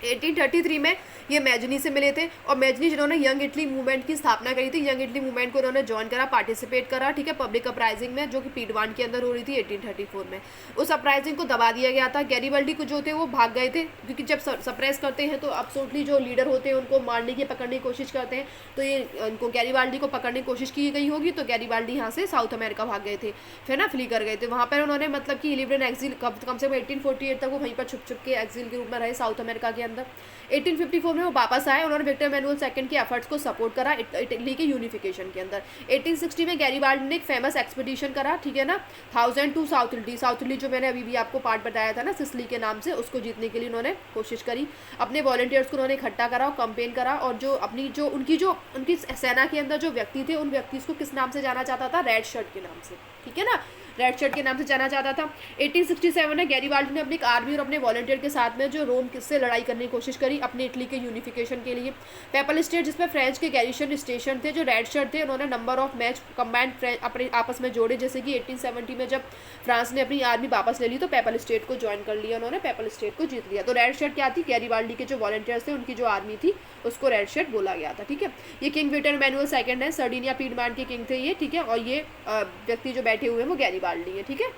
1833 में ये मैजनी से मिले थे, और मैजनी जिन्होंने यंग इटली मूवमेंट की स्थापना करी थी, यंग इटली मूवमेंट को उन्होंने ज्वाइन करा, पार्टिसिपेट करा, ठीक है, पब्लिक अपराइजिंग में जो कि पीडवान के अंदर हो रही थी 1834 में। उस अपराइजिंग को दबा दिया गया था। गैरीबाल्डी को जो थे वो भाग गए थे, क्योंकि जब सप्रेस करते हैं तो अब्सोल्युटली जो लीडर होते हैं उनको मारने की, पकड़ने की कोशिश करते हैं। तो ये उनको गैरीबाल्डी को पकड़ने की कोशिश की गई होगी, तो गैरीबाल्डी यहाँ से साउथ अमेरिका भाग गए थे, फिर ना फ्ली कर गए थे। वहाँ पर उन्होंने मतलब कि लिव्ड इन एक्सिल, कम से कम 1848 तक वो वहीं पर छुप छुप के एक्सिल के रूप में रहे साउथ अमेरिका के अंदर। 1854 में वो वापस आए, उन्होंने विक्टर एमेनुअल सेकंड के एफर्ट्स को सपोर्ट करा इटली के यूनिफिकेशन के अंदर। 1860 में गैरीबाल्डी ने एक फेमस एक्सपीडिशन करा, ठीक है ना, 1000 to south Italy. South Italy जो मैंने अभी भी आपको पार्ट बताया था ना सिसिली के नाम से, उसको जीतने के लिए उन्होंने कोशिश करी। अपने वॉलंटियर्स को उन्होंने इकट्ठा करा और कंपेन करा, और जो उनकी सेना के अंदर जो व्यक्ति थे, उन व्यक्ति को किस नाम से जाना चाहता था, रेड शर्ट के नाम से, ठीक है ना, रेड शर्ट के नाम से जाना चाहता था। 1867 में गैरीबाल्डी ने अपनी आर्मी और अपने वॉलंटियर के साथ में जो रोम से लड़ाई करने की कोशिश करी अपने इटली के यूनिफिकेशन के लिए। पेपल स्टेट जिसमें फ्रेंच के गैरिसन स्टेशन थे, जो रेड शर्ट थे उन्होंने नंबर ऑफ मैच कंबाइंड अपने आपस में जोड़े, जैसे कि 1870 में जब फ्रांस ने अपनी आर्मी वापस ले ली तो पेपल स्टेट को ज्वाइन कर लिया उन्होंने, पेपल स्टेट को जीत लिया। तो रेड शर्ट क्या थी, गैरीबाल्डी के जो वॉलंटियर्स थे उनकी जो आर्मी थी उसको रेड शर्ट बोला गया था, ठीक है। ये किंग विक्टर मैनुअल सेकंड है, सर्डिनिया पीडमॉन्ट के किंग थे ये, ठीक है। और ये व्यक्ति जो बैठे हुए हैं वो गैरीबाल्डी है, ठीक है।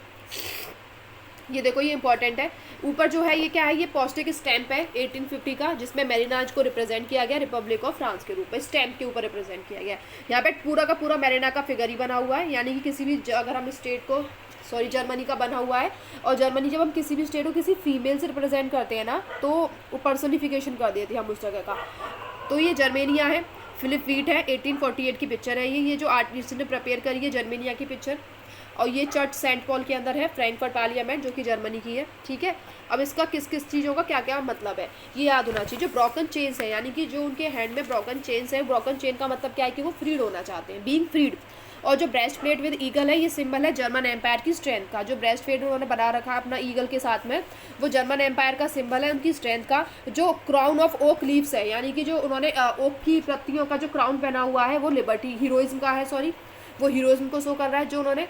ये देखो ये इंपॉर्टेंट है। ऊपर जो है ये क्या है, ये पॉस्टिक स्टैंप है 1850 का, जिसमें मैरिनाज को रिप्रेजेंट किया गया रिपब्लिक ऑफ फ्रांस के रूप में, स्टैंप के ऊपर रिप्रेजेंट किया गया। यहाँ पे पूरा का पूरा मैरिना का फिगर ही बना हुआ है, यानी कि किसी भी अगर हम स्टेट को जर्मनी का बना हुआ है, और जर्मनी जब हम किसी भी स्टेट को किसी फीमेल से रिप्रेजेंट करते हैं ना तो वो पर्सनिफिकेशन कर देती है हम उस जगह का। तो ये जर्मेनिया है, फिलिप वीट है, 1848 की पिक्चर है ये जो आर्टिस्ट ने प्रिपेयर करी है जर्मेनिया की पिक्चर। और ये चर्च सेंट पॉल के अंदर है, फ्रैंकफर्ट पार्लियामेंट जो कि जर्मनी की है, ठीक है। अब इसका किस किस चीज़ों का क्या क्या मतलब है ये याद होना चाहिए। जो ब्रोकन चेन्स है, यानी कि जो उनके हैंड में ब्रोकन चेन्स है, ब्रोकन चेन का मतलब क्या है कि वो फ्रीड होना चाहते हैं, बीइंग फ्रीड। और जो ब्रेस्ट प्लेट विद ईगल है, ये सिंबल है जर्मन एम्पायर की स्ट्रेंथ का। जो ब्रेस्ट प्लेट उन्होंने बना रखा है अपना ईगल के साथ में, वो जर्मन एम्पायर का सिंबल है उनकी स्ट्रेंथ का। जो क्राउन ऑफ ओक लीव्स है, यानी कि जो उन्होंने ओक की पत्तियों का जो क्राउन पहना हुआ है वो लिबर्टी हीरोइज्म का है, वो हीरोइज्म को शो कर रहा है। जो उन्होंने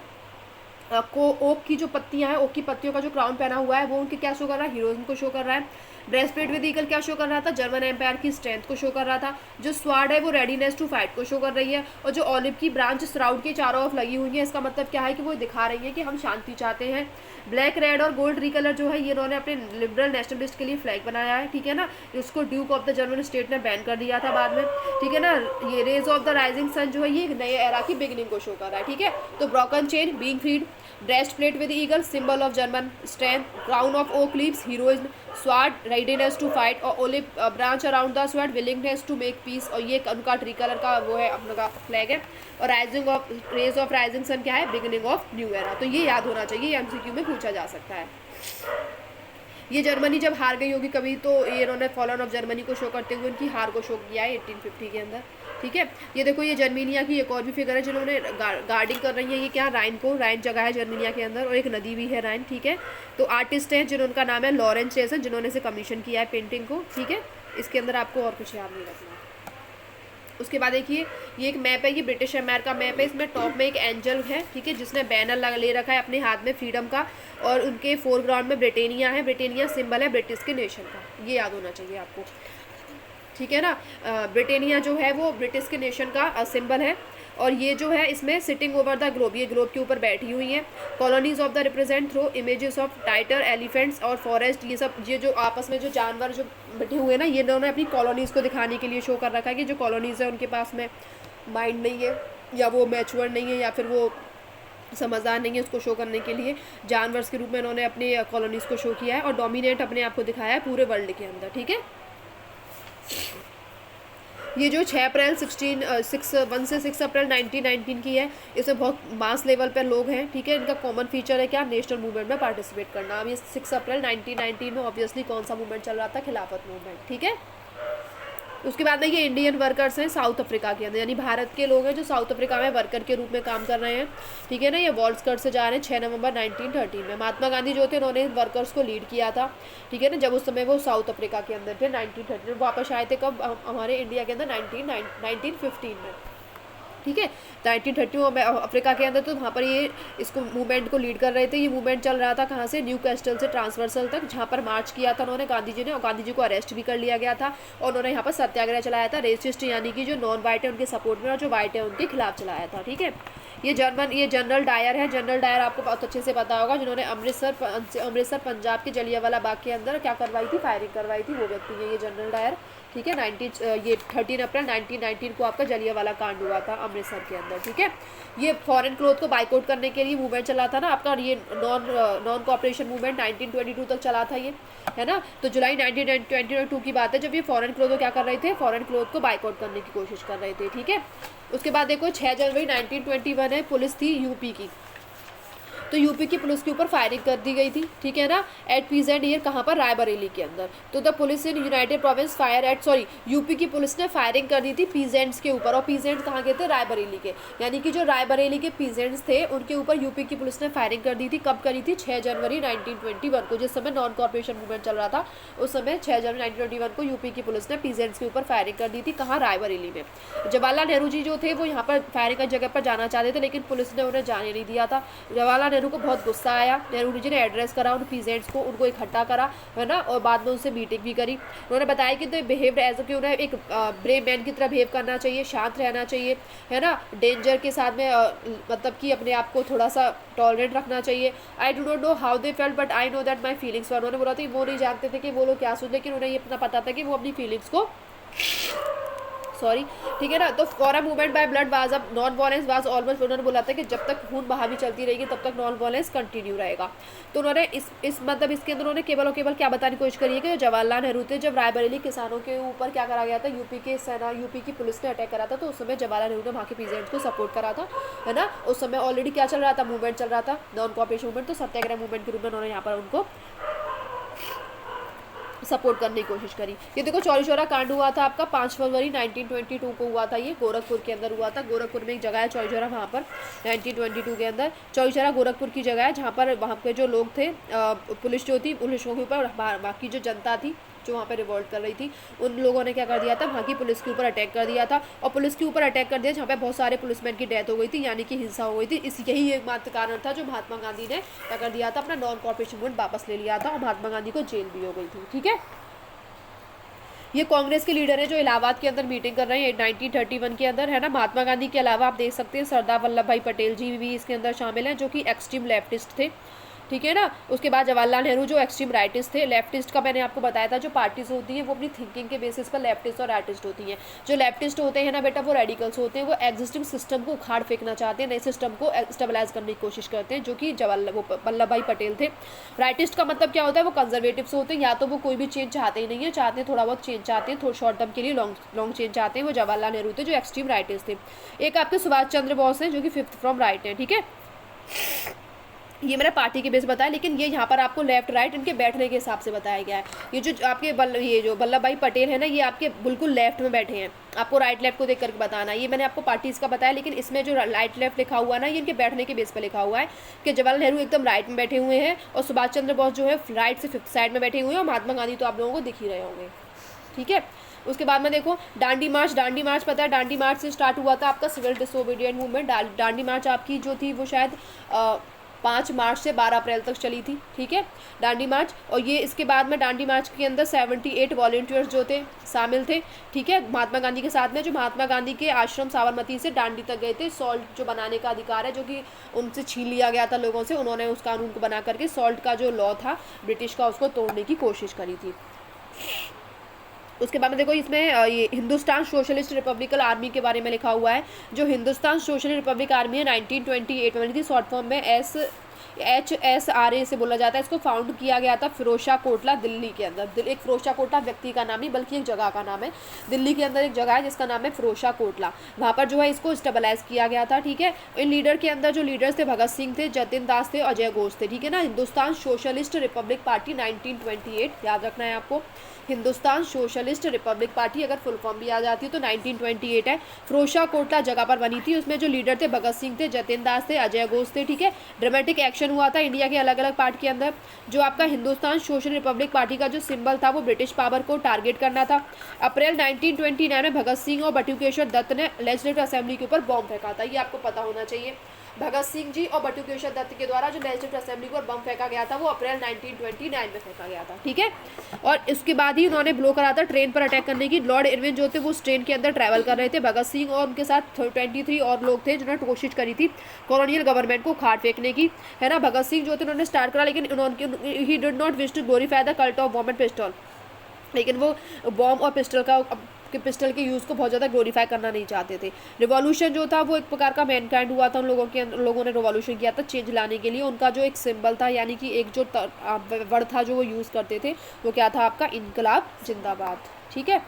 ओक की जो पत्तियां हैं, ओक की पत्तियों का जो क्राउन पहना हुआ है वो उनके क्या शो कर रहा है, हीरोइज्म को शो कर रहा है। ब्रेस्ट प्लेट विद ईगल क्या शो कर रहा था, जर्मन एम्पायर की स्ट्रेंथ को शो कर रहा था। जो स्वार्ड है वो रेडीनेस टू फाइट को शो कर रही है। और जो ऑलिव की ब्रांच श्राउड के चारों ओर लगी हुई है, इसका मतलब क्या है कि वो दिखा रही है कि हम शांति चाहते हैं। ब्लैक, रेड और गोल्ड रिकलर जो है ये इन्होंने अपने लिबरल नेशनलिस्ट के लिए फ्लैग बनाया है, ठीक है ना। उसको duke of the German state ने बैन कर दिया था बाद में, ठीक है ना। ये rays of the rising sun जो है ये एक नए एरा की बिगिनिंग को शो कर रहा है, ठीक है। तो broken chain, being freed, breast plate with eagle symbol of German strength, crown of oak leaves heroism, sword readiness to fight, और olive branch around the sword willingness to make peace. और ये उनका ट्री कलर का वो है अपना flag है। और rising of rays of rising sun क्या है, बिगिनिंग ऑफ न्यू एरा। तो ये याद होना चाहिए, एमसीक्यू में पूछा जा सकता है। ये जर्मनी जब हार गई होगी कभी तो ये इन्होंने फॉलन ऑफ जर्मनी को शो करते हुए उनकी हार को शो किया है 1850 के अंदर, ठीक है। ये देखो ये जर्मनिया की एक और भी फिगर है जिन्होंने गार्डिंग कर रही है, ये क्या राइन को, राइन जगह है जर्मनिया के अंदर और एक नदी भी है राइन, ठीक है। तो आर्टिस्ट हैं जिनका नाम है लॉरेंस चेसन, जिन्होंने इसे कमीशन किया है पेंटिंग को, ठीक है। इसके अंदर आपको और कुछ याद नहीं रखना। उसके बाद देखिए ये एक मैप है, ये ब्रिटिश एम्पायर का मैप है। इसमें टॉप में एक एंजल है, ठीक है, जिसने बैनर ले रखा है अपने हाथ में फ्रीडम का, और उनके फोरग्राउंड में ब्रिटेनिया है। ब्रिटेनिया सिंबल है ब्रिटिश के नेशन का, ये याद होना चाहिए आपको, ठीक है ना। ब्रिटेनिया जो है वो ब्रिटिश के नेशन का सिंबल है। और ये जो है इसमें सिटिंग ओवर द ग्लोब, ये ग्लोब के ऊपर बैठी हुई हैं। Colonies of the represent through images of tiger, elephants और फॉरेस्ट, ये सब ये जो आपस में जो जानवर जो बैठे हुए हैं ना, ये इन्होंने अपनी कॉलोनीज़ को दिखाने के लिए शो कर रखा है कि जो कॉलोनीज़ है उनके पास में माइंड नहीं है, या वो मैच्योर नहीं है, या फिर वो समझदार नहीं है। उसको शो करने के लिए जानवर्स के रूप में इन्होंने अपनी कॉलोनीज़ को शो किया है और डोमिनेट अपने आप को दिखाया है पूरे वर्ल्ड के अंदर, ठीक है। ये जो 6 अप्रैल 1 से 6 अप्रैल 1919 की है, इसमें बहुत मास लेवल पर लोग हैं, ठीक है। इनका कॉमन फीचर है क्या, नेशनल मूवमेंट में पार्टिसिपेट करना। अब ये 6 अप्रैल 1919 में ऑब्वियसली कौन सा मूवमेंट चल रहा था, खिलाफत मूवमेंट, ठीक है। उसके बाद में ये इंडियन वर्कर्स हैं साउथ अफ्रीका के अंदर, यानी भारत के लोग हैं जो साउथ अफ्रीका में वर्कर के रूप में काम कर रहे हैं, ठीक है ना। ये वॉल्सकट से जा रहे हैं 6 नवंबर 1913 में। महात्मा गांधी जो थे उन्होंने वर्कर्स को लीड किया था, ठीक है ना, जब उस समय वो साउथ अफ्रीका के अंदर थे 1913 वापस आए थे। कब, हमारे इंडिया के अंदर 1915 में, ठीक है। 1930 में अफ्रीका के अंदर, तो वहाँ पर ये इसको मूवमेंट को लीड कर रहे थे। ये मूवमेंट चल रहा था कहाँ से, न्यू कैस्टल से ट्रांसवर्सल तक, जहाँ पर मार्च किया था उन्होंने गांधी जी ने, और गांधी जी को अरेस्ट भी कर लिया गया था। और उन्होंने यहाँ पर सत्याग्रह चलाया था, रेसिस्ट यानी कि जो नॉन वाइट है उनके सपोर्ट में और जो वाइट है उनके खिलाफ चलाया था, ठीक है। ये जनरल डायर है। जनरल डायर आपको बहुत अच्छे से पता होगा, जिन्होंने अमृतसर पंजाब के जलियांवाला बाग के अंदर क्या करवाई थी, फायरिंग करवाई थी, वो व्यक्ति है ये जनरल डायर, ठीक है। 13 अप्रैल 1919 को आपका जलियांवाला कांड हुआ था अमृतसर के अंदर, ठीक है। ये फॉरेन क्लोथ को बाइकआउट करने के लिए मूवमेंट चला था ना आपका, ये नॉन कॉपरेशन मूवमेंट 1922 तक चला था ये, है ना। तो जुलाई 1922 की बात है जब ये फॉरेन क्लोथ को क्या कर रहे थे, फॉरेन क्लोथ को बाइकआउट करने की कोशिश कर रहे थे, ठीक है। उसके बाद देखो 6 जनवरी 1921 है, पुलिस थी यूपी की, तो यूपी की पुलिस के ऊपर फायरिंग कर दी गई थी, ठीक है ना, एट पीजेंट ईयर, कहाँ पर, रायबरेली के अंदर। तो the police in United province fire eight, sorry, UP की पुलिस ने फायरिंग कर दी थी पीजेंट्स के ऊपर, और पीजेंट कहाँ के थे, रायबरेली के, यानी कि जो रायबरेली के पीजेंट्स थे उनके ऊपर यूपी की पुलिस ने फायरिंग कर दी थी। कब करी थी, 6 जनवरी 1921 को, जिस समय नॉन कॉर्पोरेशन मूवमेंट चल रहा था, उस समय 6 जनवरी 1921 को यूपी की पुलिस ने पीजेंट्स के ऊपर फायरिंग कर दी थी। कहाँ, रायबरेली में। जवाहरलाल नेहरू जी जो थे वो यहाँ पर फायरिंग की जगह पर जाना चाहते थे, लेकिन पुलिस ने उन्हें जाने नहीं दिया था। जवाहरलाल नेहरू को बहुत गुस्सा आया, नेहरू जी ने एड्रेस करा उन पीजेंट्स को, उनको इकट्ठा करा, है ना, और बाद में उनसे मीटिंग भी करी। उन्होंने बताया कि तो बिहेव्ड एज कि उन्हें एक ब्रेव मैन की तरह बिहेव करना चाहिए, शांत रहना चाहिए, है ना, डेंजर के साथ में मतलब कि अपने आप को थोड़ा सा टॉलरेट रखना चाहिए। I do not know how they felt but I know that my feelings were. उन्होंने बोला था कि वो नहीं जानते थे कि वो लोग क्या सोच, लेकिन उन्हें ये इतना पता था कि वो अपनी फीलिंग्स को, सॉरी, ठीक है ना। तो for a movement by blood was अब नॉन वायलेंस वाज ऑलमोस्ट, उन्होंने बोला था कि जब तक खून बहा भी चलती रहेगी तब तक नॉन वायलेंस कंटिन्यू रहेगा। तो उन्होंने इस मतलब इसके अंदर उन्होंने केवल और केवल क्या बताने की कोशिश करी है कि जवाहरलाल नेहरू थे, जब रायबरेली किसानों के ऊपर क्या करा गया था, यूपी की पुलिस ने अटैक करा था, तो उस समय जवाहरलाल नेहरू ने वहाँ के पीजेंट्स को सपोर्ट करा था, है ना। उस समय ऑलरेडी क्या चल रहा था, मूवमेंट चल रहा था, नॉन कॉर्पोरेशन मूवमेंट, तो सत्याग्रह मूवमेंट के रूप में उन्होंने यहाँ पर उनको सपोर्ट करने की कोशिश करी। ये देखो चौरी चौरा कांड हुआ था आपका 5 फरवरी 1922 को हुआ था, ये गोरखपुर के अंदर हुआ था। गोरखपुर में एक जगह है चौरी चौरा, वहाँ पर 1922 के अंदर चौरी चौरा गोरखपुर की जगह है, जहाँ पर वहाँ के जो लोग थे, पुलिस जो थी, पुलिसों के ऊपर बाकी जो जनता थी जो वहाँ पे रिवोल्ट कर रही थी, उन लोगों ने क्या कर दिया था, वहाँ की पुलिस के ऊपर अटैक कर दिया था, और पुलिस के ऊपर अटैक कर दिया जहाँ पे बहुत सारे पुलिसमैन की डेथ हो गई थी, यानी कि हिंसा हो गई थी। यही एकमात्र कारण था जो महात्मा गांधी ने क्या कर दिया था, अपना नॉन कॉर्पोरेशन मूवमेंट वापस ले लिया था, और महात्मा गांधी को जेल भी हो गई थी, ठीक है। ये कांग्रेस के लीडर है जो इलाहाबाद के अंदर मीटिंग कर रहे हैं 1931 के अंदर, है ना। महात्मा गांधी के अलावा आप देख सकते हैं सरदार वल्लभ भाई पटेल जी भी इसके अंदर शामिल हैं, जो कि एक्सट्रीम लेफ्टिस्ट थे, ठीक है ना। उसके बाद जवाहरलाल नेहरू जो एक्सट्रीम राइटिस्ट थे। लेफ्टिस्ट का मैंने आपको बताया था, जो पार्टीज होती हैं वो अपनी थिंकिंग के बेसिस पर लेफ्टिस्ट और राइटिस्ट होती हैं। जो लेफ्टिस्ट होते हैं ना बेटा, वो रेडिकल्स होते हैं, वो एग्जिस्टिंग सिस्टम को उखाड़ फेंकना चाहते हैं, नए सिस्टम को स्टेबलाइज करने की कोशिश करते हैं, जो कि वल्लभ भाई पटेल थे। राइटिस्ट का मतलब क्या होता है, वो कंजर्वेटिव्स होते हैं, या तो वो कोई भी चेंज चाहते ही नहीं है, चाहते हैं थोड़ा बहुत चेंज चाहते हैं, थोड़ा शॉर्ट टर्म के लिए लॉन्ग चेंज चाहते हैं, वो जवाहरलाल नेहरू थे जो एक्सट्रीम राइटिस्ट थे। एक आपके सुभाष चंद्र बोस हैं जो कि 5th फ्रॉम राइट हैं, ठीक है। ये मेरा पार्टी के बेस बताया, लेकिन ये यहाँ पर आपको लेफ्ट राइट इनके बैठने के हिसाब से बताया गया है। ये जो आपके ये जो वल्लभ भाई पटेल है ना, ये आपके बिल्कुल लेफ्ट में बैठे हैं, आपको राइट लेफ्ट को देख करके बताना। ये मैंने आपको पार्टीज का बताया, लेकिन इसमें जो राइट लेफ्ट लिखा हुआ है ना, ये इनके बैठने के बेस पर लिखा हुआ है कि जवाहरलाल नेहरू एकदम राइट में बैठे हुए हैं, और सुभाष चंद्र बोस जो है राइट से 5th साइड में बैठे हुए हैं, और महात्मा गांधी तो आप लोगों को दिख ही रहे होंगे, ठीक है। उसके बाद में देखो डांडी मार्च पता है, डांडी मार्च से स्टार्ट हुआ था आपका सिविल डिसोबीडिएंट मूवमेंट। डांडी मार्च आपकी जो थी वो शायद 5 मार्च से 12 अप्रैल तक चली थी, ठीक है, डांडी मार्च। और ये इसके बाद में डांडी मार्च के अंदर 78 वॉलंटियर्स जो थे शामिल थे, ठीक है, महात्मा गांधी के साथ में, जो महात्मा गांधी के आश्रम साबरमती से डांडी तक गए थे। सॉल्ट जो बनाने का अधिकार है, जो कि उनसे छीन लिया गया था लोगों से, उन्होंने उस कानून को बना करके सॉल्ट का जो लॉ था ब्रिटिश का, उसको तोड़ने की कोशिश करी थी। उसके बाद में देखो इसमें ये हिंदुस्तान सोशलिस्ट रिपब्लिकन आर्मी के बारे में लिखा हुआ है। जो हिंदुस्तान सोशलिस्ट रिपब्लिक आर्मी है 1928 में बनी थी, शॉर्ट फॉर्म में HSRA से बोला जाता है। इसको फाउंड किया गया था फिरोजा कोटला दिल्ली के अंदर। एक फिरोजा कोटला व्यक्ति का नाम नहीं बल्कि एक जगह का नाम है। दिल्ली के अंदर एक जगह है जिसका नाम है फिरोजा कोटला, वहाँ पर जो है इसको स्टेबलाइज किया गया था, ठीक है। इन लीडर के अंदर जो लीडर्स थे भगत सिंह थे, जतिन दास थे, अजय घोष थे, ठीक है ना। हिंदुस्तान सोशलिस्ट रिपब्लिक पार्टी 1928 याद रखना है आपको। हिंदुस्तान सोशलिस्ट रिपब्लिक पार्टी अगर फुल फॉर्म भी आ जाती है तो 1928 है। फिरोजा कोटला जगह पर बनी थी। उसमें जो लीडर थे भगत सिंह थे, जतिन दास थे, अजय घोष थे, ठीक है। ड्रामेटिक एक्शन हुआ था इंडिया के अलग अलग पार्ट के अंदर। जो आपका हिंदुस्तान सोशल रिपब्लिक पार्टी का जो सिंबल था वो ब्रिटिश पावर को टारगेट करना था। अप्रैल 1929 में भगत सिंह और बटुकेश्वर दत्त ने लेजिस्लेटिव असेंबली के ऊपर बॉम्ब फेंका था। ये आपको पता होना चाहिए। भगत सिंह जी और बटुकेश्वर दत्त के द्वारा जो लेजिस्लेटिव असेंबली पर बम फेंका गया था वो अप्रैल 1929 में फेंका गया था, ठीक है। और इसके बाद ही उन्होंने ब्लो करा था ट्रेन पर अटैक करने की। लॉर्ड इरविन जो थे वो उस ट्रेन के अंदर ट्रैवल कर रहे थे। भगत सिंह और उनके साथ 23 और लोग थे जिन्होंने कोशिश करी थी कॉलोनियल गवर्नमेंट को उखाड़ फेंकने की, है ना। भगत सिंह जो थे उन्होंने स्टार्ट करा, लेकिन उन्होंने he did not wish to glorify the cult of bomb and pistol, लेकिन वो बॉम्ब और पिस्टल के यूज़ को बहुत ज़्यादा ग्लोरीफाई करना नहीं चाहते थे। रिवॉल्यूशन जो था वो एक प्रकार का मैनकाइंड हुआ था। उन लोगों ने रिवॉल्यूशन किया था चेंज लाने के लिए। उनका जो एक सिंबल था यानी कि एक जो वर्ड था जो वो यूज़ करते थे वो क्या था आपका, इनकलाब जिंदाबाद, ठीक है।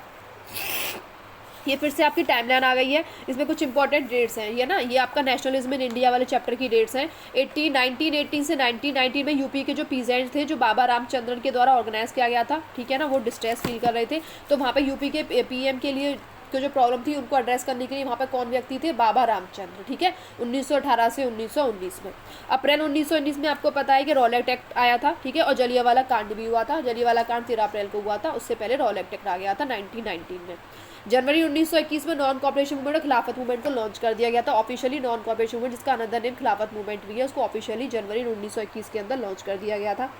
ये फिर से आपकी टाइमलाइन आ गई है, इसमें कुछ इंपॉर्टेंट डेट्स हैं, ये ना, ये आपका नेशनलिज्म इन इंडिया वाले चैप्टर की डेट्स हैं। 1918 से 1919 में यूपी के जो पीजेंट थे, जो बाबा रामचंद्रन के द्वारा ऑर्गेनाइज किया गया था, ठीक है ना, वो डिस्ट्रेस फील कर रहे थे, तो वहाँ पे यूपी के पीएम के लिए को जो प्रॉब्लम थी उनको एड्रेस करने के लिए वहाँ पर कौन व्यक्ति थे, बाबा रामचंद्र, ठीक है, 1918 से 1919 में। अप्रैल 1919 में आपको पता है कि रॉलेट एक्ट आया था, ठीक है, और जलियांवाला कांड भी हुआ था। जलियांवाला कांड 13 अप्रैल को हुआ था, उससे पहले रॉलेट एक्ट आ गया था 1919 में। जनवरी 1921 में नॉन कॉपरेशन मूवमेंट और खिलाफत मूवमेंट को लॉन्च कर दिया गया था ऑफिशियली। नॉन कॉपरेशन मूवमेंट, जिसका अनदर नेम खिलाफत मूवमेंट भी है, उसको ऑफिशियली जनवरी 1921 के अंदर लॉन्च कर दिया गया था,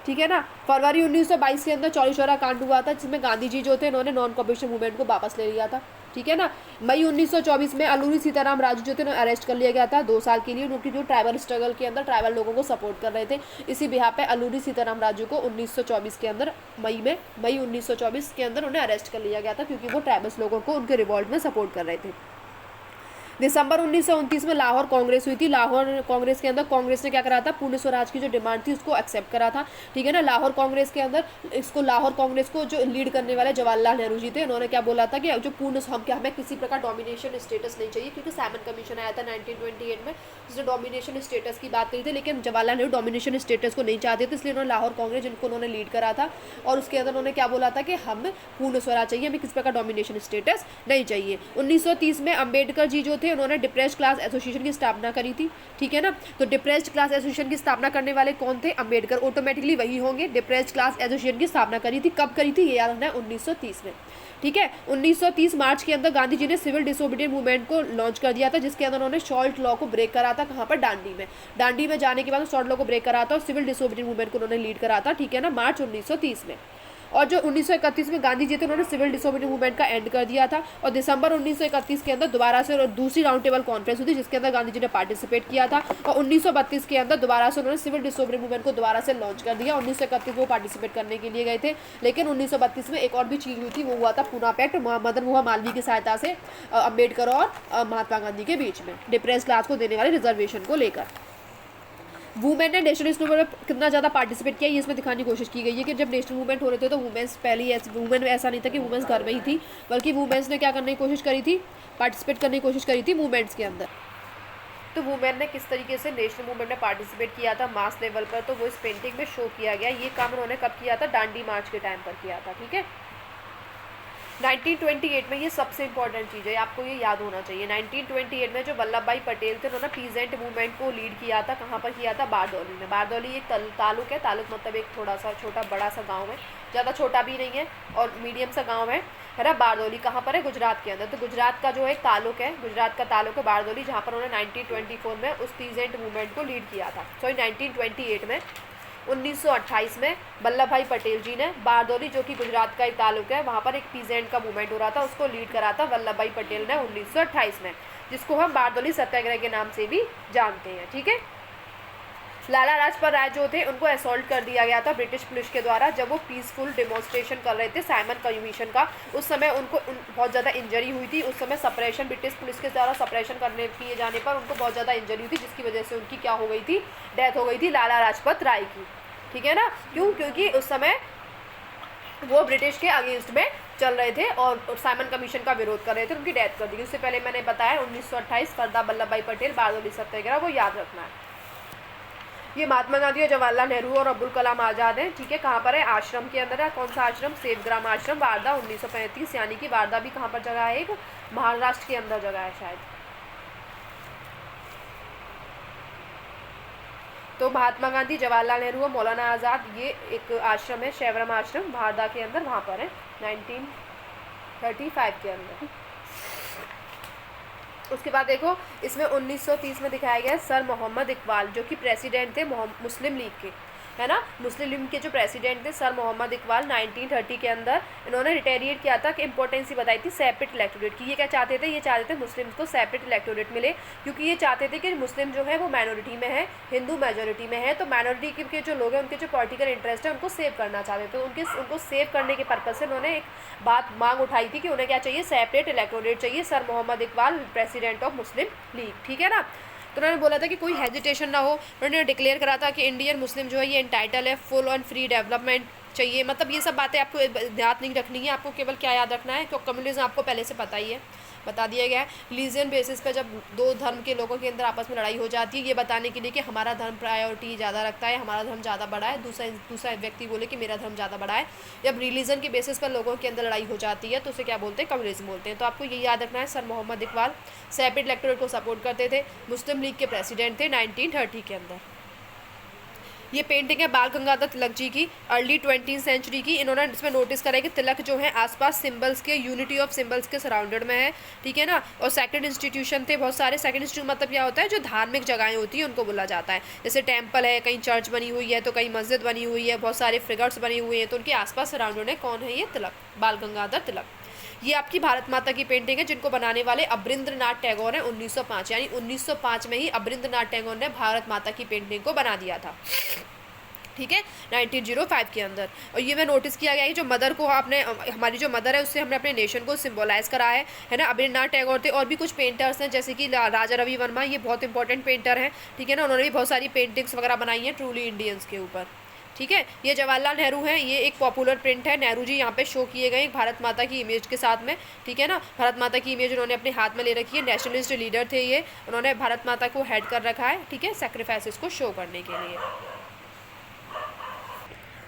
ठीक है ना। फरवरी 1922 के अंदर चौरी चौरा कांड हुआ था, जिसमें गांधी जी जो थे इन्होंने नॉन कॉपरेशन मूवमेंट को वापस ले लिया था, ठीक है ना। मई 1924 में अल्लूरी सीताराम राजू जो थे उन्हें अरेस्ट कर लिया गया था 2 साल के लिए, उनकी जो ट्राइबल स्ट्रगल के अंदर ट्राइबल लोगों को सपोर्ट कर रहे थे। इसी बिहार पे अल्लूरी सीताराम राजू को 1924 के अंदर मई 1924 के अंदर उन्हें अरेस्ट कर लिया गया था, क्योंकि वो ट्राइबल्स लोगों को उनके रिवॉल्ट में सपोर्ट कर रहे थे। दिसंबर 1929 में लाहौर कांग्रेस हुई थी। लाहौर कांग्रेस के अंदर कांग्रेस ने क्या करा था, पूर्ण स्वराज की जो डिमांड थी उसको एक्सेप्ट करा था, ठीक है ना। लाहौर कांग्रेस के अंदर लाहौर कांग्रेस को जो लीड करने वाले जवाहरलाल नेहरू जी थे, उन्होंने क्या बोला था कि जो पूर्ण हमें किसी प्रकार डोमिनेशन स्टेटस नहीं चाहिए, क्योंकि साइमन कमीशन आया था 1928 में, जिसने डोमिनेशन स्टेटस की बात करी थी, लेकिन जवाहरलाल नेहरू डोमिनेशन स्टेटस को नहीं चाहते थे, इसलिए उन्होंने लाहौर कांग्रेस जिनको उन्होंने लीड करा था, और उसके अंदर उन्होंने क्या बोला था कि हम पूर्ण स्वराज चाहिए, हमें किसी प्रकार डोमिनेशन स्टेटस नहीं चाहिए। 1930 में अम्बेडकर जी जो थे उन्होंने डिप्रेस्ड क्लास एसोसिएशन की स्थापना करी थी, ठीक है ना। तो डिप्रेस्ड क्लास एसोसिएशन की स्थापना करने वाले कौन थे, अम्बेडकर, ऑटोमेटिकली वही होंगे। डिप्रेस्ड क्लास एसोसिएशन की स्थापना करी थी, कब करी थी, ये याद रखना है, 1930 में, ठीक है। 1930 मार्च के अंदर गांधी जी ने सिविल डिसोबीडियंट मूवमेंट को लॉन्च कर दिया था, जिसके अंदर उन्होंने सॉल्ट लॉ को ब्रेक करा था, कहाँ पर, दांडी में जाने के बाद सॉल्ट लॉ को ब्रेक करा था और सिविल डिसोबीडियंट मूवमेंट को उन्होंने लीड करा था, ठीक है ना, मार्च 1930 में। और जो 1931 में गांधी जी थे उन्होंने सिविल डिसोबीडियंट मूवमेंट का एंड कर दिया था, और दिसंबर 1931 के अंदर दोबारा से दूसरी राउंड टेबल कॉन्फ्रेंस हुई थी, जिसके अंदर गांधी जी ने पार्टिसिपेट किया था, और 1932 के अंदर दोबारा से उन्होंने सिविल डिसोबीडियंट मूवमेंट को दोबारा से लॉन्च कर दिया। 1931 वो पार्टिसिपेट करने के लिए गए थे, लेकिन 1932 में एक और भी चीज़ हुई थी, वो हुआ था पूना पैक्ट, मदन मोहन मालवीय की सहायता से अम्बेडकर और महात्मा गांधी के बीच में, डिप्रेस क्लास को देने वाले रिजर्वेशन को लेकर। वुमेन ने नेशनलिस्ट मूवमेंट में कितना ज़्यादा पार्टिसिपेट किया, ये इसमें दिखाने की कोशिश की गई है कि जब नेशनल मूवमेंट हो रहे थे तो वुमेन्स पहले वुमेन ऐसा नहीं था कि वुमेन्स घर में ही थी, बल्कि वुमेन्स ने क्या करने की कोशिश करी थी, पार्टिसिपेट करने की कोशिश करी थी मूवमेंट्स के अंदर। तो वुमेन ने किस तरीके से नेशनल मूवमेंट में पार्टिसिपेट किया था मास लेवल पर, तो वो इस पेंटिंग में शो किया गया। ये काम उन्होंने कब किया था, दांडी मार्च के टाइम पर किया था, ठीक है। 1928 में, ये सबसे इंपॉर्टेंट चीज़ है, आपको ये याद होना चाहिए। 1928 में जो वल्लभ भाई पटेल थे उन्होंने पीजेंट मूवमेंट को लीड किया था, कहाँ पर किया था, बारदौली में। बारदौली एक तालुक है, तालुक मतलब एक थोड़ा सा छोटा बड़ा सा गांव है, ज़्यादा छोटा भी नहीं है और मीडियम सा गांव है ना। बारदौली कहाँ पर है, गुजरात के अंदर। तो गुजरात का जो एक तालुक है, गुजरात का तालुक है बारदौली, जहाँ पर उन्होंने 1924 में उस पीजेंट मूवमेंट को लीड किया था। सॉरी 1928 में। 1928 में वल्लभ भाई पटेल जी ने बारदौली, जो कि गुजरात का एक तालुक है, वहाँ पर एक पीजेंट का मूवमेंट हो रहा था, उसको लीड करा था वल्लभ भाई पटेल ने 1928 में, जिसको हम बारदौली सत्याग्रह के नाम से भी जानते हैं, ठीक है। लाला लाजपत राय जो थे उनको असॉल्ट कर दिया गया था ब्रिटिश पुलिस के द्वारा, जब वो पीसफुल डेमोन्स्ट्रेशन कर रहे थे साइमन कमीशन का। उस समय उनको बहुत ज़्यादा इंजरी हुई थी, उस समय सप्रेशन, ब्रिटिश पुलिस के द्वारा सप्रेशन करने किए जाने पर उनको बहुत ज़्यादा इंजरी हुई थी, जिसकी वजह से उनकी क्या हो गई थी, डेथ हो गई थी लाला लाजपत राय की, ठीक है ना। क्यों, क्योंकि उस समय वो ब्रिटिश के अगेंस्ट में चल रहे थे और साइमन कमीशन का विरोध कर रहे थे, उनकी डेथ कर दी। उससे पहले मैंने बताया 1928 सरदार वल्लभ भाई पटेल, बारदौली सत्याग्रह, वो याद रखना है। ये महात्मा गांधी और जवाहरलाल नेहरू और अब्दुल कलाम आज़ाद हैं, ठीक है। कहाँ पर है, आश्रम के अंदर है। कौन सा आश्रम, सेवग्राम आश्रम, वारदा 1935, यानी कि वारदा भी कहाँ पर जगह है, एक महाराष्ट्र के अंदर जगह है शायद। तो महात्मा गांधी, जवाहरलाल नेहरू और मौलाना आज़ाद, ये एक आश्रम है, सेवग्राम आश्रम, वारदा के अंदर, वहाँ पर है 1935 के अंदर। उसके बाद देखो, इसमें 1930 में दिखाया गया सर मोहम्मद इकबाल, जो कि प्रेसिडेंट थे मुस्लिम लीग के, है ना। मुस्लिम लीग के जो प्रेसिडेंट थे सर मोहम्मद इकबाल, 1930 के अंदर इन्होंने रिटेरिएट किया था कि इंपॉर्टेंस ही बताई थी सेपरेट इलेक्टोरेट की। ये क्या चाहते थे, ये चाहते थे मुस्लिम्स को सेपरेट इलेक्टोरेट मिले, क्योंकि ये चाहते थे कि मुस्लिम जो है वो माइनॉरिटी में है, हिंदू मेजोरिटी में है, तो माइनॉरिटी के जो लोग हैं उनके जो पॉलिटिकल इंटरेस्ट है उनको सेव करना चाहते थे। उनको सेव करने के पर्पज़ से उन्होंने एक बात मांग उठाई थी कि उन्हें क्या चाहिए, सेपरेट इलेक्टोरेट चाहिए। Sir Mohammad Iqbal, president of Muslim League, ठीक है ना। तो उन्होंने बोला था कि कोई हेजिटेशन ना हो, उन्होंने डिक्लेयर करा था कि इंडियन मुस्लिम जो है ये इंटाइटल है फुल एंड फ्री डेवलपमेंट, चाहिए, मतलब ये सब बातें आपको याद नहीं रखनी है। आपको केवल क्या याद रखना है, क्योंकि कम्युनलिज्म आपको पहले से पता ही है, बता दिया गया है। रिलीजन बेसिस पे जब दो धर्म के लोगों के अंदर आपस में लड़ाई हो जाती है, ये बताने के लिए कि हमारा धर्म प्रायोरिटी ज़्यादा रखता है, हमारा धर्म ज़्यादा बड़ा है, दूसरा व्यक्ति बोले कि मेरा धर्म ज़्यादा बड़ा है। जब रिलीजन के बेसिस पर लोगों के अंदर लड़ाई हो जाती है तो उसे क्या बोलते हैं, कम्युनिज्म बोलते हैं। तो आपको ये याद रखना है। Sir Mohammad Iqbal separate electorate को सपोर्ट करते थे, मुस्लिम लीग के प्रेसिडेंट थे 1930 के अंदर। ये पेंटिंग है बाल गंगाधर तिलक जी की, अर्ली 20वीं सेंचुरी की। इन्होंने इसमें नोटिस करा है कि तिलक जो है आसपास सिंबल्स के, यूनिटी ऑफ सिंबल्स के सराउंडेड में है, ठीक है ना। और सेक्रेड इंस्टीट्यूशन थे बहुत सारे। सेक्रेड इंस्टीट्यूशन मतलब क्या होता है, जो धार्मिक जगहें होती हैं उनको बोला जाता है। जैसे टेम्पल है, कहीं चर्च बनी हुई है तो कहीं मस्जिद बनी हुई है, बहुत सारे फिगर्स बनी हुई हैं, तो उनके आसपास सराउंडेड है। कौन है ये, तिलक, बाल गंगाधर तिलक। ये आपकी भारत माता की पेंटिंग है, जिनको बनाने वाले अबरिंद्रनाथ टैगोर हैं 1905, यानी 1905 में ही अबरिंद्रनाथ टैगोर ने भारत माता की पेंटिंग को बना दिया था, ठीक है, 1905 के अंदर। और ये मैं नोटिस किया गया है, जो मदर को आपने, हमारी जो मदर है उससे हमने अपने नेशन को सिम्बोलाइज़ करा है ना। अबरिंद्रनाथ टैगोर थे। और भी कुछ पेंटर्स हैं जैसे कि राजा रवि वर्मा, ये बहुत इंपॉर्टेंट पेंटर हैं, ठीक है ना। उन्होंने भी बहुत सारी पेंटिंग्स वगैरह बनाई हैं ट्रूली इंडियंस के ऊपर, ठीक है। ये जवाहरलाल नेहरू हैं, ये एक पॉपुलर प्रिंट है। नेहरू जी यहाँ पे शो किए गए भारत माता की इमेज के साथ में, ठीक है ना। भारत माता की इमेज उन्होंने अपने हाथ में ले रखी है। नेशनलिस्ट लीडर थे ये, उन्होंने भारत माता को हेड कर रखा है, ठीक है, सेक्रीफाइसेस को शो करने के लिए।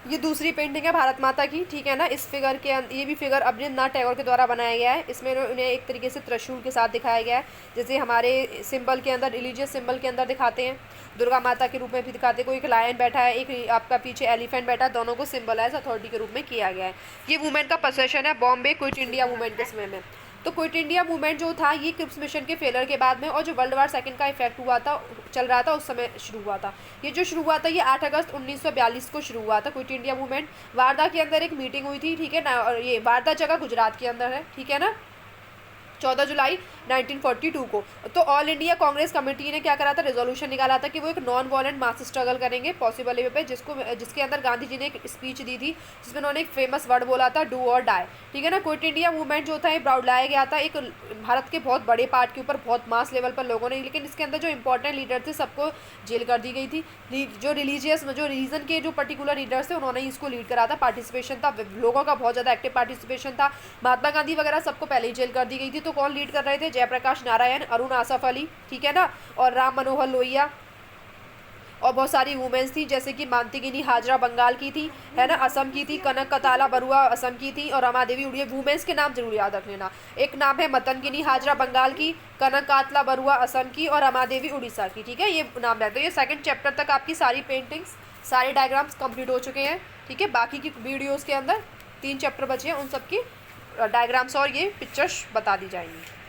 ये दूसरी पेंटिंग है भारत माता की, ठीक है ना। इस फिगर के ये भी फिगर अबरिंद्रनाथ टैगोर के द्वारा बनाया गया है। इसमें उन्हें एक तरीके से त्रिशूल के साथ दिखाया गया है, जैसे हमारे सिंबल के अंदर, रिलीजियस सिंबल के अंदर दिखाते हैं, दुर्गा माता के रूप में भी दिखाते हैं। कोई एक लायन बैठा है, एक आपका पीछे एलिफेंट बैठा है, दोनों को सिंबलाइज अथॉरिटी के रूप में किया गया है। ये वुमेन का पोसेशन है, बॉम्बे क्विट इंडिया मूवमेंट के समय में। तो क्विट इंडिया मूवमेंट जो था ये क्रिप्स मिशन के फेलर के बाद में, और जो वर्ल्ड वार सेकंड का इफेक्ट हुआ था, चल रहा था, उस समय शुरू हुआ था। ये जो शुरू हुआ था ये 8 अगस्त 1942 को शुरू हुआ था, क्विट इंडिया मूवमेंट। वारदा के अंदर एक मीटिंग हुई थी, ठीक है ना। और ये वारदा जगह गुजरात के अंदर है, ठीक है ना, 14 जुलाई 1942 को। तो ऑल इंडिया कांग्रेस कमेटी ने क्या करा था, रेजोल्यूशन निकाला था कि वो एक नॉन वायलेंट मास स्ट्रगल करेंगे पॉसिबल वे पे, जिसके अंदर गांधी जी ने एक स्पीच दी थी, जिसमें उन्होंने एक फेमस वर्ड बोला था, डू और डाई, ठीक है ना। क्विट इंडिया मूवमेंट जो था ये लाया गया था एक भारत के बहुत बड़े पार्ट के ऊपर, बहुत मास लेवल पर लोगों ने, लेकिन इसके अंदर जो इंपॉर्टेंट लीडर थे सबको जेल कर दी गई थी। जो रीजन के जो पर्टिकुलर लीडर्स थे उन्होंने इसको लीड करा था, पार्टिसिपेशन था लोगों का, बहुत ज़्यादा एक्टिव पार्टिसिपेशन था। महात्मा गांधी वगैरह सबको पहले ही जेल कर दी गई थी। तो कौन लीड कर रहे थे, जयप्रकाश नारायण, अरुण आसफ अली, ठीक है ना, और राम मनोहर लोहिया। और बहुत सारी वुमेन्स थी, जैसे कि मानतीगिनी हाजरा बंगाल की थी, है ना, असम की थी, कनक कताला बरुआ असम की थी, और रमा देवी उड़िया। वुमेन्स के नाम जरूर याद रख लेना। एक नाम है मतनगिनी हाजरा बंगाल की, कनक कातला बरुआ असम की, और रमा देवी उड़ीसा की, ठीक है, ये नाम रख दो। ये सेकंड चैप्टर तक आपकी सारी पेंटिंग्स, सारे डायग्राम्स कंप्लीट हो चुके हैं, ठीक है। बाकी की वीडियोज़ के अंदर 3 चैप्टर बचे हैं, उन सब की डायग्राम्स और ये पिक्चर्स बता दी जाएंगी।